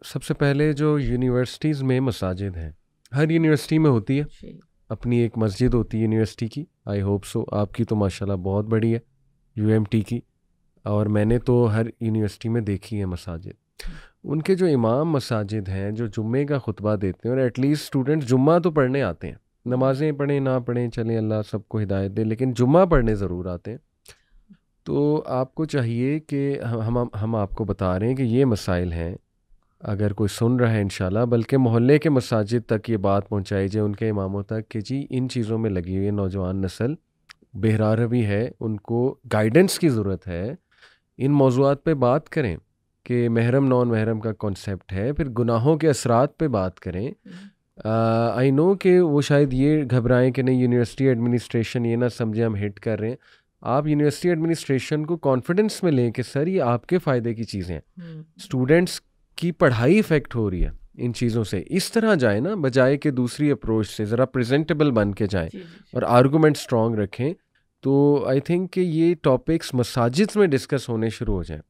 سب سے پہلے جو یونیورسٹیز میں مساجد ہیں, ہر یونیورسٹی میں ہوتی ہے, اپنی ایک مسجد ہوتی ہے یونیورسٹی کی, آئی ہوپ سو آپ کی تو ماشاءاللہ بہت بڑی ہے UMT کی, اور میں نے تو ہر یونیورسٹی میں دیکھی ہے مساجد. ان کے جو امام مساجد ہیں جو جمعے کا خطبہ دیتے ہیں, اور ایٹ لیسٹ اسٹوڈنٹس جمعہ تو پڑھنے آتے ہیں, نمازیں پڑھیں نہ پڑھیں چلیں اللہ سب کو ہدایت دے, لیکن جمعہ پڑھنے ضرور آتے ہیں. تو آپ کو چاہیے کہ ہم آپ کو بتا رہے ہیں کہ یہ مسائل ہیں, اگر کوئی سن رہا ہے انشاءاللہ, بلکہ محلے کے مساجد تک یہ بات پہنچائی جائے ان کے اماموں تک کہ جی ان چیزوں میں لگی ہوئی ہے نوجوان نسل, بہرا روی ہے, ان کو گائیڈنس کی ضرورت ہے. ان موضوعات پہ بات کریں کہ محرم نان محرم کا کانسیپٹ ہے, پھر گناہوں کے اثرات پہ بات کریں. آئی نو کہ وہ شاید یہ گھبرائیں کہ نہیں یونیورسٹی ایڈمنسٹریشن یہ نہ سمجھے ہم ہٹ کر رہے ہیں. آپ یونیورسٹی ایڈمنسٹریشن کو کانفیڈنس میں لیں کہ سر یہ آپ کے فائدے کی چیزیں ہیں, اسٹوڈنٹس کی پڑھائی افیکٹ ہو رہی ہے ان چیزوں سے. اس طرح جائیں نا, بجائے کہ دوسری اپروچ سے ذرا پریزنٹیبل بن کے جائیں اور آرگومنٹ اسٹرانگ رکھیں. تو آئی تھنک کہ یہ ٹاپکس مساجد میں ڈسکس ہونے شروع ہو جائیں.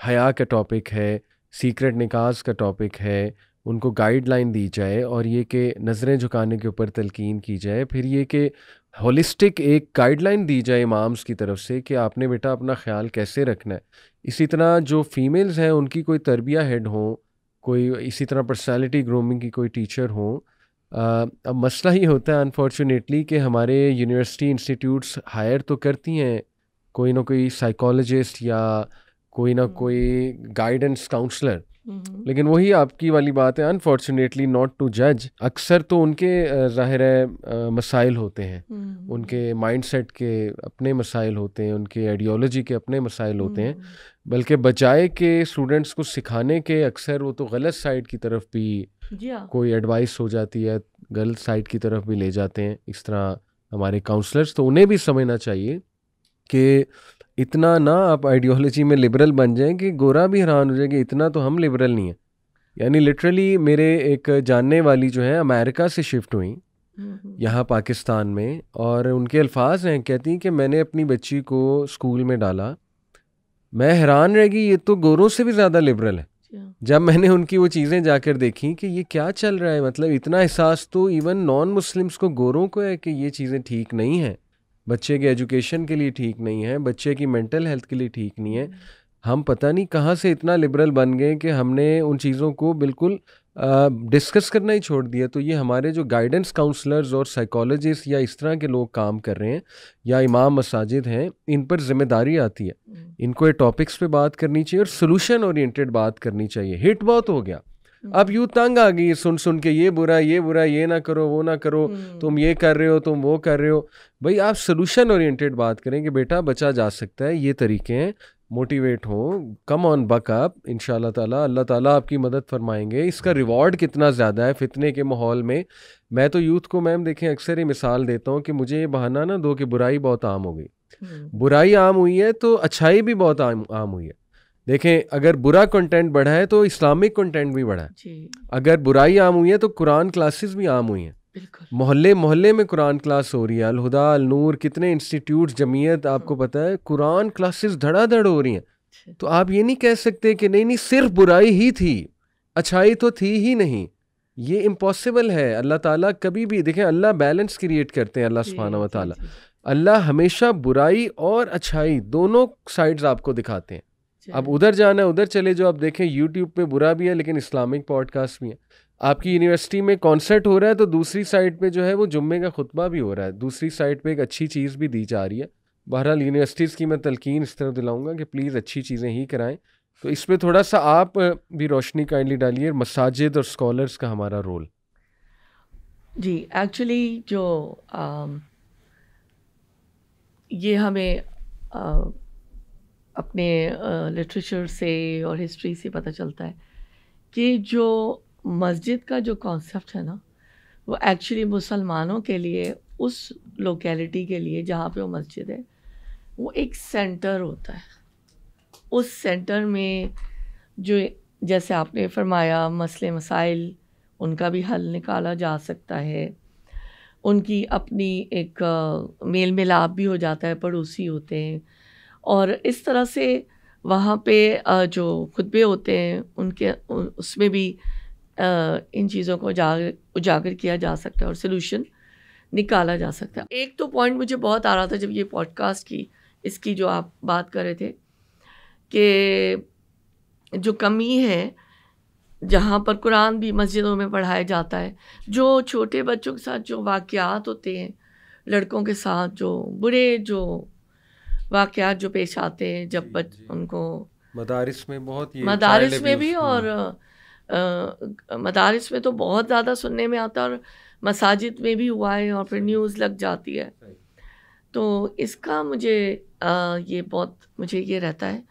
حیا کا ٹاپک ہے, سیکرٹ نکاز کا ٹاپک ہے, ان کو گائیڈ لائن دی جائے, اور یہ کہ نظریں جھکانے کے اوپر تلقین کی جائے. پھر یہ کہ ہولسٹک ایک گائیڈ لائن دی جائے امامز کی طرف سے کہ آپ نے بیٹا اپنا خیال کیسے رکھنا ہے. اسی طرح جو فیمیلز ہیں ان کی کوئی تربیہ ہیڈ ہوں, کوئی اسی طرح پرسنالٹی گرومنگ کی کوئی ٹیچر ہوں. اب مسئلہ ہی ہوتا ہے انفارچونیٹلی کہ ہمارے یونیورسٹی انسٹیٹیوٹس ہائر تو کرتی ہیں کوئی نہ کوئی سائیکالوجسٹ یا کوئی نہ کوئی گائیڈنس کاؤنسلر, لیکن وہی آپ کی والی بات ہے انفارچونیٹلی ناٹ ٹو جج. اکثر تو ان کے ظاہر ہے مسائل ہوتے ہیں, ان کے مائنڈ سیٹ کے اپنے مسائل ہوتے ہیں, ان کے آئیڈیالوجی کے اپنے مسائل ہوتے ہیں, بلکہ بجائے کہ اسٹوڈنٹس کو سکھانے کے اکثر وہ تو غلط سائڈ کی طرف بھی کوئی ایڈوائس ہو جاتی ہے, غلط سائڈ کی طرف بھی لے جاتے ہیں اس طرح ہمارے کاؤنسلرس. تو انہیں بھی سمجھنا چاہیے کہ اتنا نہ آپ آئیڈیالوجی میں لبرل بن جائیں کہ گورا بھی حیران ہو جائے کہ اتنا تو ہم لبرل نہیں ہیں. یعنی لٹرلی میرے ایک جاننے والی جو ہے امریکہ سے شفٹ ہوئیں یہاں پاکستان میں, اور ان کے الفاظ ہیں, کہتی ہیں کہ میں نے اپنی بچی کو اسکول میں ڈالا, میں حیران رہ گئی یہ تو گوروں سے بھی زیادہ لبرل ہے. جب میں نے ان کی وہ چیزیں جا کر دیکھیں کہ یہ کیا چل رہا ہے, مطلب اتنا احساس تو ایون نان مسلمس کو, گوروں کو ہے کہ یہ چیزیں ٹھیک نہیں ہیں, بچے کے ایجوکیشن کے لیے ٹھیک نہیں ہے, بچے کی مینٹل ہیلتھ کے لیے ٹھیک نہیں ہے. ہم پتہ نہیں کہاں سے اتنا لبرل بن گئے کہ ہم نے ان چیزوں کو بالکل ڈسکس کرنا ہی چھوڑ دیا. تو یہ ہمارے جو گائیڈنس کاؤنسلرز اور سائیکالوجسٹ یا اس طرح کے لوگ کام کر رہے ہیں یا امام مساجد ہیں, ان پر ذمہ داری آتی ہے. ان کو یہ ٹاپکس پہ بات کرنی چاہیے اور سولوشن اورینٹیڈ بات کرنی چاہیے. ہٹ بہت ہو گیا, اب یوں تنگ آ گئی سن کے یہ برا یہ برا, یہ نہ کرو وہ نہ کرو, تم یہ کر رہے ہو تم وہ کر رہے ہو. بھائی آپ سولوشن اورینٹیڈ بات کریں کہ بیٹا بچا جا سکتا ہے, یہ طریقے ہیں, موٹیویٹ ہوں, کم آن بک اپ, ان شاء اللہ تعالیٰ اللہ تعالیٰ آپ کی مدد فرمائیں گے. اس کا ریوارڈ کتنا زیادہ ہے فتنے کے ماحول میں. میں تو یوتھ کو میم دیکھیں اکثر یہ مثال دیتا ہوں کہ مجھے یہ بہانہ نہ دو کہ برائی بہت عام ہو گئی. برائی عام ہوئی ہے تو اچھائی بھی بہت عام ہوئی ہے. دیکھیں اگر برا کنٹینٹ بڑھا ہے تو اسلامک کنٹینٹ بھی بڑھا ہے. اگر برائی عام ہوئی ہے تو قرآن کلاسز بھی عام ہوئی ہیں. محلے میں قرآن کلاس ہو رہی ہے, الہدا النور کتنے انسٹیٹیوٹ جمعیت آپ کو پتہ ہے قرآن کلاسز دھڑا دھڑ ہو رہی ہیں. تو آپ یہ نہیں کہہ سکتے کہ نہیں صرف برائی ہی تھی, اچھائی تو تھی ہی نہیں. یہ امپاسبل ہے. اللہ تعالیٰ کبھی بھی دیکھیں اللہ بیلنس کریٹ کرتے ہیں, اللہ سبحانہ و تعالیٰ, اللہ ہمیشہ برائی اور اچھائی دونوں سائڈز آپ کو دکھاتے ہیں. اب ادھر جانا ہے ادھر چلے جو, آپ دیکھیں یوٹیوب پہ برا بھی ہے لیکن اسلامک پوڈ کاسٹ بھی ہیں. آپ کی یونیورسٹی میں کانسرٹ ہو رہا ہے تو دوسری سائڈ پہ جو ہے وہ جمعے کا خطبہ بھی ہو رہا ہے, دوسری سائڈ پہ ایک اچھی چیز بھی دی جا رہی ہے. بہرحال یونیورسٹیز کی میں تلقین اس طرح دلاؤں گا کہ پلیز اچھی چیزیں ہی کرائیں. تو اس پہ تھوڑا سا آپ بھی روشنی کائنڈلی ڈالیے, مساجد اور اسکالرس کا ہمارا رول. جی ایکچولی جو یہ ہمیں اپنے لٹریچر سے اور ہسٹری سے پتہ چلتا ہے کہ جو مسجد کا جو کانسیپٹ ہے نا وہ ایکچولی مسلمانوں کے لیے اس لوکیلٹی کے لیے جہاں پہ وہ مسجد ہے وہ ایک سینٹر ہوتا ہے. اس سینٹر میں جو جیسے آپ نے فرمایا مسئلے مسائل ان کا بھی حل نکالا جا سکتا ہے, ان کی اپنی ایک میل ملاپ بھی ہو جاتا ہے, پڑوسی ہوتے ہیں, اور اس طرح سے وہاں پہ جو خطبے ہوتے ہیں ان کے اس میں بھی ان چیزوں کو اجاگر کیا جا سکتا ہے اور سلوشن نکالا جا سکتا ہے. ایک تو پوائنٹ مجھے بہت آ رہا تھا جب یہ پوڈ کاسٹ کی اس کی جو آپ بات کر رہے تھے کہ جو کمی ہے جہاں پر قرآن بھی مسجدوں میں پڑھایا جاتا ہے, جو چھوٹے بچوں کے ساتھ جو واقعات ہوتے ہیں, لڑکوں کے ساتھ جو برے جو واقعات جو پیش آتے ہیں جب ان کو مدارس میں بہت, مدارس میں بھی, اور مدارس میں تو بہت زیادہ سننے میں آتا ہے, اور مساجد میں بھی ہوا ہے, اور پھر نیوز لگ جاتی ہے. تو اس کا مجھے یہ بہت مجھے یہ رہتا ہے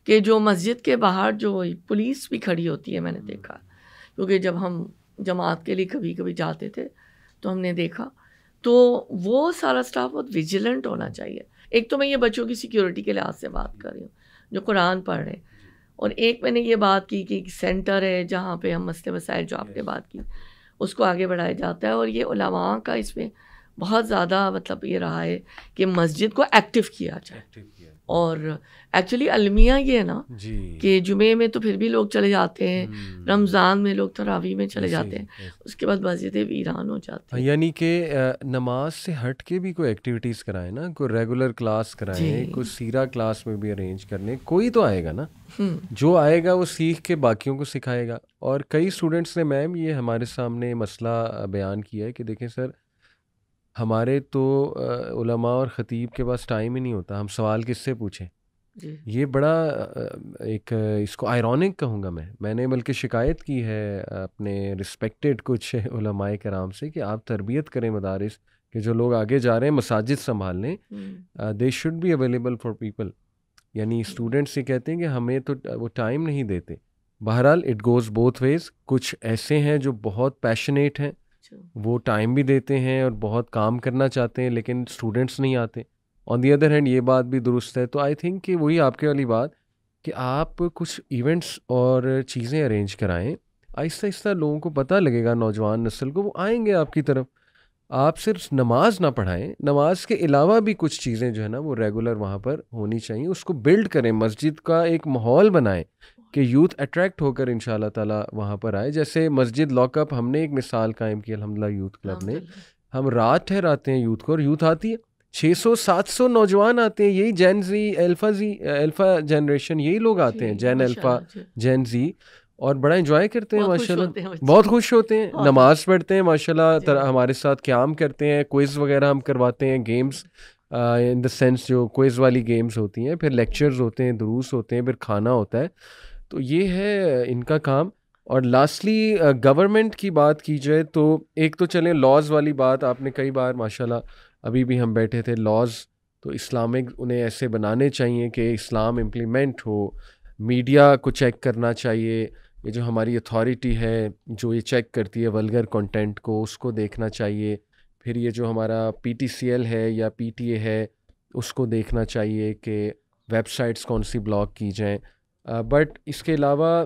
کہ جو مسجد کے باہر جو پولیس بھی کھڑی ہوتی ہے, میں نے دیکھا, کیونکہ جب ہم جماعت کے لیے کبھی کبھی جاتے تھے تو ہم نے دیکھا, تو وہ سارا اسٹاف بہت ویجیلنٹ ہونا چاہیے. ایک تو میں یہ بچوں کی سیکیورٹی کے لحاظ سے بات کر رہی ہوں جو قرآن پڑھ رہے ہیں, اور ایک میں نے یہ بات کی کہ ایک سینٹر ہے جہاں پہ ہم مسئلے مسائل جو آپ نے بات کی اس کو آگے بڑھایا جاتا ہے, اور یہ علماء کا اس میں بہت زیادہ مطلب یہ رہا ہے کہ مسجد کو ایکٹیو کیا جائے. اور ایکچولی المیہ یہ ہے نا کہ جمعے میں تو پھر بھی لوگ چلے جاتے ہیں, رمضان میں لوگ تراویح میں چلے جاتے ہیں, اس کے بعد مسجدیں ویران ہو جاتی ہیں. یعنی کہ نماز سے ہٹ کے بھی کوئی ایکٹیویٹیز کرائیں نا, کوئی ریگولر کلاس کرائیں, کوئی سیرہ کلاس میں بھی ارینج کرنے, کوئی تو آئے گا نا, جو آئے گا وہ سیکھ کے باقیوں کو سکھائے گا. اور کئی اسٹوڈنٹس نے میم یہ ہمارے سامنے مسئلہ بیان کیا ہے کہ دیکھیں سر, ہمارے تو علماء اور خطیب کے پاس ٹائم ہی نہیں ہوتا, ہم سوال کس سے پوچھیں. یہ بڑا ایک اس کو آئرونک کہوں گا میں نے بلکہ شکایت کی ہے اپنے رسپیکٹڈ کچھ علماء کرام سے کہ آپ تربیت کریں مدارس کہ جو لوگ آگے جا رہے ہیں مساجد سنبھال لیں, they should be available for people. یعنی اسٹوڈنٹس یہ کہتے ہیں کہ ہمیں تو وہ ٹائم نہیں دیتے. بہرحال اٹ گوز بوتھ ویز. کچھ ایسے ہیں جو بہت پیشنیٹ ہیں, وہ ٹائم بھی دیتے ہیں اور بہت کام کرنا چاہتے ہیں, لیکن اسٹوڈنٹس نہیں آتے. آن دی ادر ہینڈ یہ بات بھی درست ہے. تو آئی تھنک کہ وہی آپ کے والی بات کہ آپ کچھ ایونٹس اور چیزیں ارینج کرائیں, آہستہ آہستہ لوگوں کو پتہ لگے گا, نوجوان نسل کو, وہ آئیں گے آپ کی طرف. آپ صرف نماز نہ پڑھائیں, نماز کے علاوہ بھی کچھ چیزیں جو ہے نا وہ ریگولر وہاں پر ہونی چاہیے. اس کو بلڈ کریں, مسجد کا ایک ماحول بنائیں کہ یوتھ اٹریکٹ ہو کر انشاءاللہ تعالیٰ وہاں پر آئے. جیسے مسجد لاک اپ ہم نے ایک مثال قائم کی الحمدللہ یوتھ کلب نے, ہم رات ٹھہراتے ہیں یوتھ کو, اور یوتھ آتی ہے 600-700 نوجوان آتے ہیں, یہی جین زی الفا جنریشن, یہی لوگ آتے ہیں, جین الفا جین زی, اور بڑا انجوائے کرتے ہیں ماشاءاللہ, بہت خوش ہوتے ہیں, نماز پڑھتے ہیں ماشاءاللہ, ہمارے ساتھ قیام کرتے ہیں, کوئز وغیرہ ہم کرواتے ہیں, گیمز ان دا سینس جو کوئز والی گیمز ہوتی ہیں, پھر لیکچرز ہوتے ہیں, دروس ہوتے ہیں, پھر کھانا ہوتا ہے. تو یہ ہے ان کا کام. اور لاسٹلی گورنمنٹ کی بات کی جائے تو ایک تو چلیں لاز والی بات آپ نے کئی بار ماشاءاللہ, ابھی بھی ہم بیٹھے تھے, لاز تو اسلامک انہیں ایسے بنانے چاہیے کہ اسلام امپلیمنٹ ہو. میڈیا کو چیک کرنا چاہیے, یہ جو ہماری اتھارٹی ہے جو یہ چیک کرتی ہے ولگر کنٹینٹ کو, اس کو دیکھنا چاہیے. پھر یہ جو ہمارا PTCL ہے یا PTA ہے اس کو دیکھنا چاہیے کہ ویب سائٹس کون سی بلاک کی جائیں. بٹ اس کے علاوہ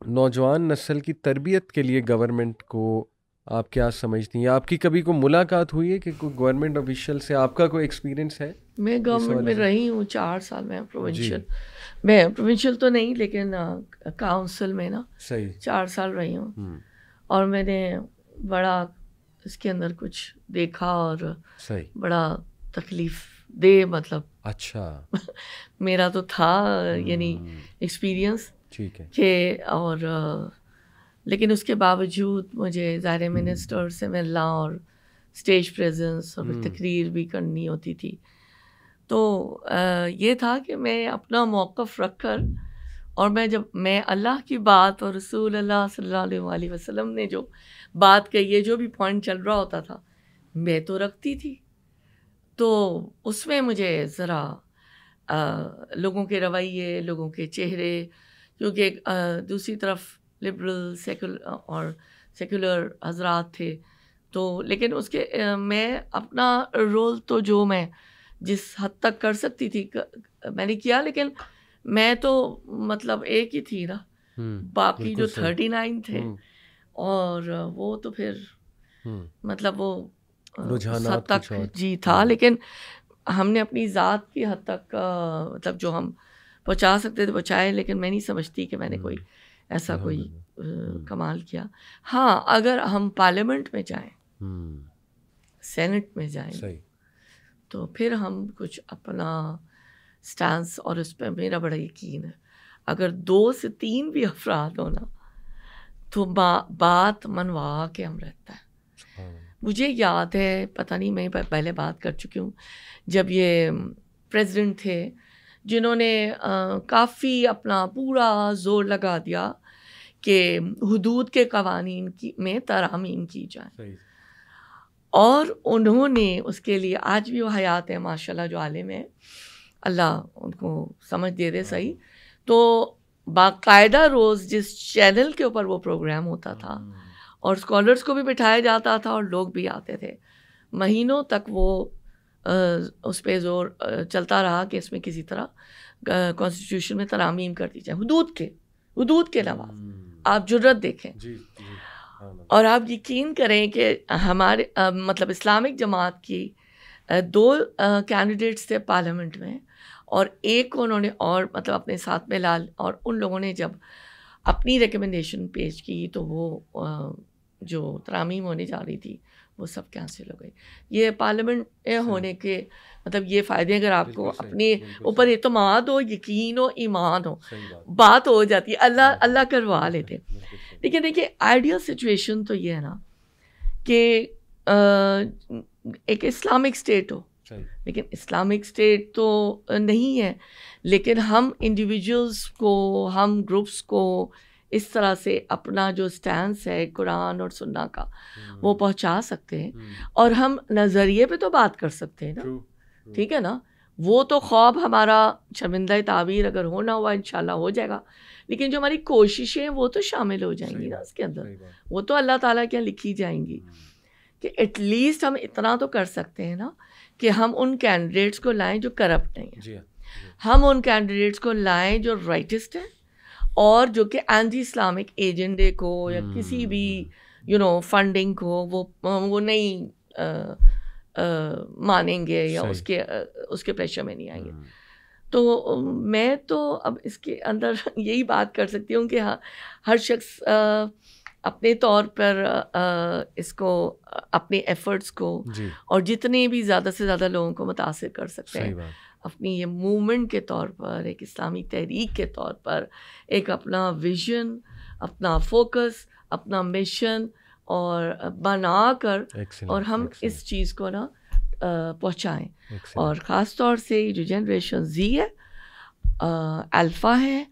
نوجوان نسل کی تربیت کے لیے گورنمنٹ کو آپ کیا سمجھتی ہیں؟ آپ کی کبھی کوئی ملاقات ہوئی ہے کہ کوئی گورنمنٹ آفیشیل سے آپ کا کوئی ایکسپیرینس ہے؟ میں گورنمنٹ میں رہی ہوں 4 سال میں, میں پروونشل تو نہیں لیکن کاؤنسل میں نا 4 سال رہی ہوں, اور میں نے بڑا اس کے اندر کچھ دیکھا اور بڑا تکلیف دے مطلب اچھا میرا تو تھا یعنی ایکسپیرینس کہ, اور لیکن اس کے باوجود مجھے ظاہر منسٹر سے ملنا اور اسٹیج پریزنس اور تقریر بھی کرنی ہوتی تھی. تو یہ تھا کہ میں اپنا موقف رکھ کر, اور جب میں اللہ کی بات اور رسول اللہ صلی اللہ علیہ وسلم نے جو بات کہی ہے, جو بھی پوائنٹ چل رہا ہوتا تھا میں تو رکھتی تھی. تو اس میں مجھے ذرا لوگوں کے رویے, لوگوں کے چہرے, کیونکہ دوسری طرف لبرل سیکولر حضرات تھے, تو لیکن اس کے میں اپنا رول تو جو میں جس حد تک کر سکتی تھی میں نے کیا, لیکن میں تو مطلب ایک ہی تھی نا, باقی جو 39 تھے, اور وہ تو پھر مطلب وہ حد تک جی تھا, لیکن ہم نے اپنی ذات کی حد تک مطلب جو ہم پہنچا سکتے تھے پہنچائے, لیکن میں نہیں سمجھتی کہ میں نے کوئی ایسا کوئی کمال کیا. ہاں اگر ہم پارلیمنٹ میں جائیں سینٹ میں جائیں صحیح. تو پھر ہم کچھ اپنا سٹانس، اور اس پہ میرا بڑا یقین ہے اگر 2 سے 3 بھی افراد ہونا تو بات منوا کے ہم رہتا ہے. مجھے یاد ہے، پتہ نہیں میں پہلے بات کر چکی ہوں، جب یہ پریزیڈنٹ تھے جنہوں نے کافی اپنا پورا زور لگا دیا کہ حدود کے قوانین میں ترامیم کی جائیں، اور انہوں نے اس کے لیے، آج بھی وہ حیات ہے ماشاءاللہ جو عالم ہے، اللہ ان کو سمجھ دے دے صحیح، تو باقاعدہ روز جس چینل کے اوپر وہ پروگرام ہوتا تھا اور اسکالرس کو بھی بٹھایا جاتا تھا اور لوگ بھی آتے تھے، مہینوں تک وہ اس پہ زور چلتا رہا کہ اس میں کسی طرح کانسٹیٹیوشن میں ترامیم کر دی جائے حدود کے نواز. آپ جرت دیکھیں. اور آپ یقین کریں کہ ہمارے مطلب اسلامک جماعت کی 2 کینڈیڈیٹس تھے پارلیمنٹ میں، اور ایک کو انہوں نے اور مطلب اپنے ساتھ میں لال، اور ان لوگوں نے جب اپنی ریکمنڈیشن پیش کی تو وہ جو ترامیم ہونے جا رہی تھی وہ سب کینسل ہو گئی. یہ پارلیمنٹ ہونے کے مطلب یہ فائدے، اگر آپ کو اپنے اوپر اعتماد ہو، یقین ہو، ایمان ہو، بات ہو جاتی ہے، اللہ کروا لیتے. لیکن دیکھیے آئیڈیل سچویشن تو یہ ہے نا کہ ایک اسلامک اسٹیٹ ہو، لیکن اسلامک اسٹیٹ تو نہیں ہے، لیکن ہم انڈیویجولس کو، ہم گروپس کو اس طرح سے اپنا جو سٹینس ہے قرآن اور سنہ کا وہ پہنچا سکتے ہیں، اور ہم نظریے پہ تو بات کر سکتے ہیں نا، ٹھیک ہے نا. وہ تو خواب ہمارا شرمندہ تعبیر اگر ہونا ہوا انشاءاللہ ہو جائے گا، لیکن جو ہماری کوششیں وہ تو شامل ہو جائیں گی نا اس کے اندر، وہ تو اللہ تعالیٰ کے لکھی جائیں گی کہ ایٹ لیسٹ ہم اتنا تو کر سکتے ہیں نا کہ ہم ان کینڈیڈیٹس کو لائیں جو کرپٹ نہیں ہیں، ہم ان کینڈیڈیٹس کو لائیں جو رائٹسٹ ہیں، اور جو کہ اینٹی اسلامک ایجنڈے کو یا کسی بھی فنڈنگ کو وہ نہیں مانیں گے یا اس کے پریشر میں نہیں آئیں گے. تو میں تو اب اس کے اندر یہی بات کر سکتی ہوں کہ ہر شخص اپنے طور پر اس کو، اپنے ایفرٹس کو، اور جتنے بھی زیادہ سے زیادہ لوگوں کو متاثر کر سکتے ہیں اپنی یہ موومنٹ کے طور پر، ایک اسلامی تحریک کے طور پر، ایک اپنا ویژن، اپنا فوکس، اپنا مشن اور بنا کر، اور ہم اس چیز کو نا پہنچائیں. اور خاص طور سے جو جنریشن زی ہے، الفا ہے،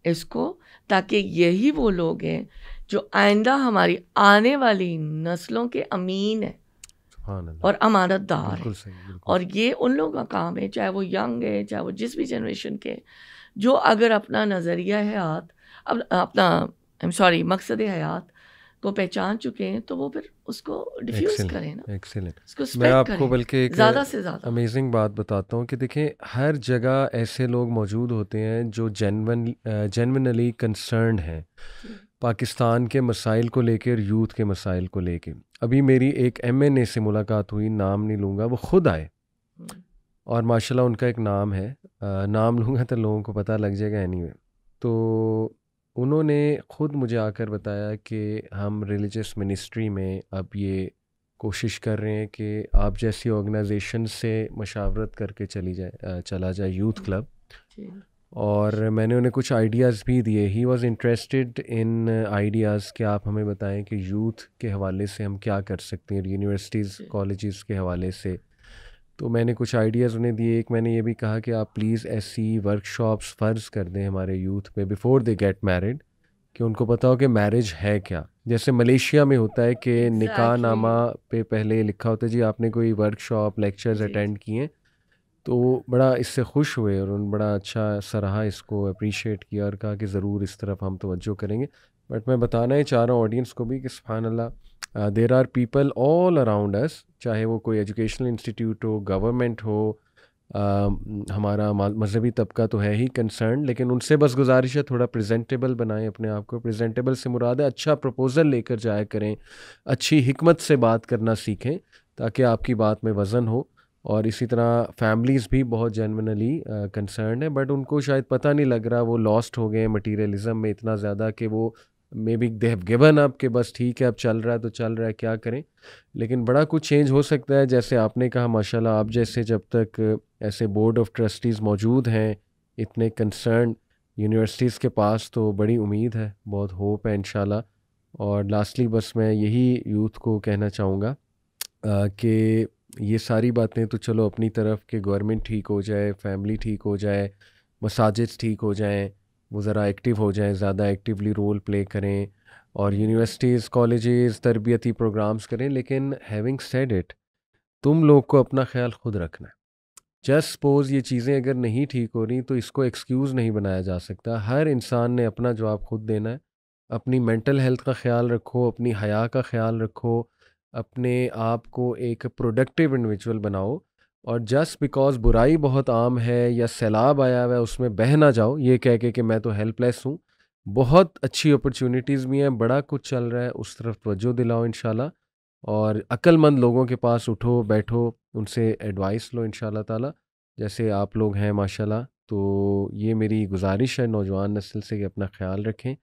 اس کو، تاکہ یہی وہ لوگ ہیں جو آئندہ ہماری آنے والی نسلوں کے امین ہیں اور امانت دار ہیں. اور یہ ان لوگوں کا کام ہے، چاہے وہ ینگ ہے، چاہے وہ جس بھی جنریشن کے، جو اگر اپنا نظریہ حیات، اپنا مقصد حیات کو پہچان چکے ہیں تو وہ پھر اس کو ڈیفیوز کریں نا. ایکسیلنٹ. میں آپ کو بلکہ ایک زیادہ سے زیادہ امیزنگ بات بتاتا ہوں کہ دیکھیں ہر جگہ ایسے لوگ موجود ہوتے ہیں جو جینونلی کنسرنڈ ہیں پاکستان کے مسائل کو لے کے اور یوتھ کے مسائل کو لے کے. ابھی میری ایک MNA سے ملاقات ہوئی، نام نہیں لوں گا، وہ خود آئے، اور ماشاءاللہ ان کا ایک نام ہے، نام لوں گا تو لوگوں کو پتہ لگ جائے گا اینی وے. تو انہوں نے خود مجھے آ کر بتایا کہ ہم ریلیجس منسٹری میں اب یہ کوشش کر رہے ہیں کہ آپ جیسی آرگنائزیشن سے مشاورت کر کے چلا جائے یوتھ کلب. اور میں نے انہیں کچھ آئیڈیاز بھی دیے. He was interested in ideas کہ آپ ہمیں بتائیں کہ یوتھ کے حوالے سے ہم کیا کر سکتے ہیں، یونیورسٹیز کالجز کے حوالے سے. تو میں نے کچھ آئیڈیاز انہیں دیے. ایک میں نے یہ بھی کہا کہ آپ پلیز ایسی ورک شاپس فرض کر دیں ہمارے یوتھ پہ بیفور دے گیٹ میرڈ، کہ ان کو پتہ ہو کہ میرج ہے کیا. جیسے ملیشیا میں ہوتا ہے کہ نکاح نامہ پہ پہلے لکھا ہوتا ہے جی آپ نے کوئی ورک شاپ لیکچرز اٹینڈ کیے، تو وہ بڑا اس سے خوش ہوئے اور انہوں نے بڑا اچھا سراہا، اس کو اپریشیٹ کیا اور کہا کہ ضرور اس طرف ہم توجہ کریں گے. بٹ میں بتانا ہی چاہ رہا ہوں آڈینس کو بھی کہ سبحان اللہ، there are people all around us, چاہے وہ کوئی ایجوکیشنل انسٹیٹیوٹ ہو، گورنمنٹ ہو، ہمارا مذہبی طبقہ تو ہے ہی کنسرن، لیکن ان سے بس گزارش ہے تھوڑا پریزنٹیبل بنائیں اپنے آپ کو. پریزنٹیبل سے مراد ہے اچھا پروپوزل لے کر جایا کریں، اچھی حکمت سے بات کرنا سیکھیں تاکہ آپ کی بات میں وزن ہو. اور اسی طرح فیملیز بھی بہت جینونلی کنسرنڈ ہیں، بٹ ان کو شاید پتہ نہیں لگ رہا، وہ لاسٹ ہو گئے مٹیریلزم میں اتنا زیادہ کہ وہ maybe they have given up کہ بس ٹھیک ہے اب چل رہا ہے تو چل رہا ہے کیا کریں. لیکن بڑا کچھ چینج ہو سکتا ہے. جیسے آپ نے کہا ماشاء اللہ آپ جیسے جب تک ایسے بورڈ آف ٹرسٹیز موجود ہیں اتنے کنسرن یونیورسٹیز کے پاس تو بڑی امید ہے, بہت ہوپ ہے انشاءاللہ. اور لاسٹلی بس میں یہی یوتھ کو کہنا چاہوں گا کہ یہ ساری باتیں تو چلو اپنی طرف کہ گورنمنٹ ٹھیک ہو جائے, فیملی ٹھیک ہو جائے, مساجد ٹھیک ہو جائیں, وہ ذرا ایکٹیو ہو جائیں, زیادہ ایکٹیولی رول پلے کریں, اور یونیورسٹیز کالجز تربیتی پروگرامز کریں. لیکن ہیونگ سیڈ اٹ, تم لوگ کو اپنا خیال خود رکھنا ہے. جسٹ سپوز یہ چیزیں اگر نہیں ٹھیک ہو رہی تو اس کو ایکسکیوز نہیں بنایا جا سکتا. ہر انسان نے اپنا جواب خود دینا ہے. اپنی مینٹل ہیلتھ کا خیال رکھو, اپنی حیا کا خیال رکھو, اپنے آپ کو ایک پروڈکٹیو انڈیویجول بناؤ. اور جسٹ بیکاز برائی بہت عام ہے یا سیلاب آیا ہوا ہے اس میں بہہ نہ جاؤ یہ کہہ کے کہ میں تو ہیلپ لیس ہوں. بہت اچھی اپرچونیٹیز بھی ہیں, بڑا کچھ چل رہا ہے, اس طرف توجہ دلاؤ انشاءاللہ. اور عقل مند لوگوں کے پاس اٹھو بیٹھو, ان سے ایڈوائس لو انشاءاللہ تعالی, جیسے آپ لوگ ہیں ماشاءاللہ. تو یہ میری گزارش ہے نوجوان نسل سے کہ اپنا خیال رکھیں.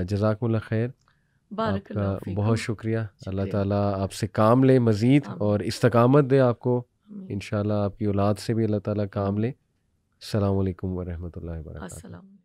جزاکم اللہ خیر. آپ بارک کا اللہ فیکم. بہت شکریہ. اللہ شکریہ. تعالیٰ آپ سے کام لے مزید آمین. اور استقامت دے آپ کو. آمین. انشاءاللہ آپ کی اولاد سے بھی اللہ تعالیٰ کام لے. السلام علیکم ورحمۃ اللہ وبرکاتہ. السلام علیکم.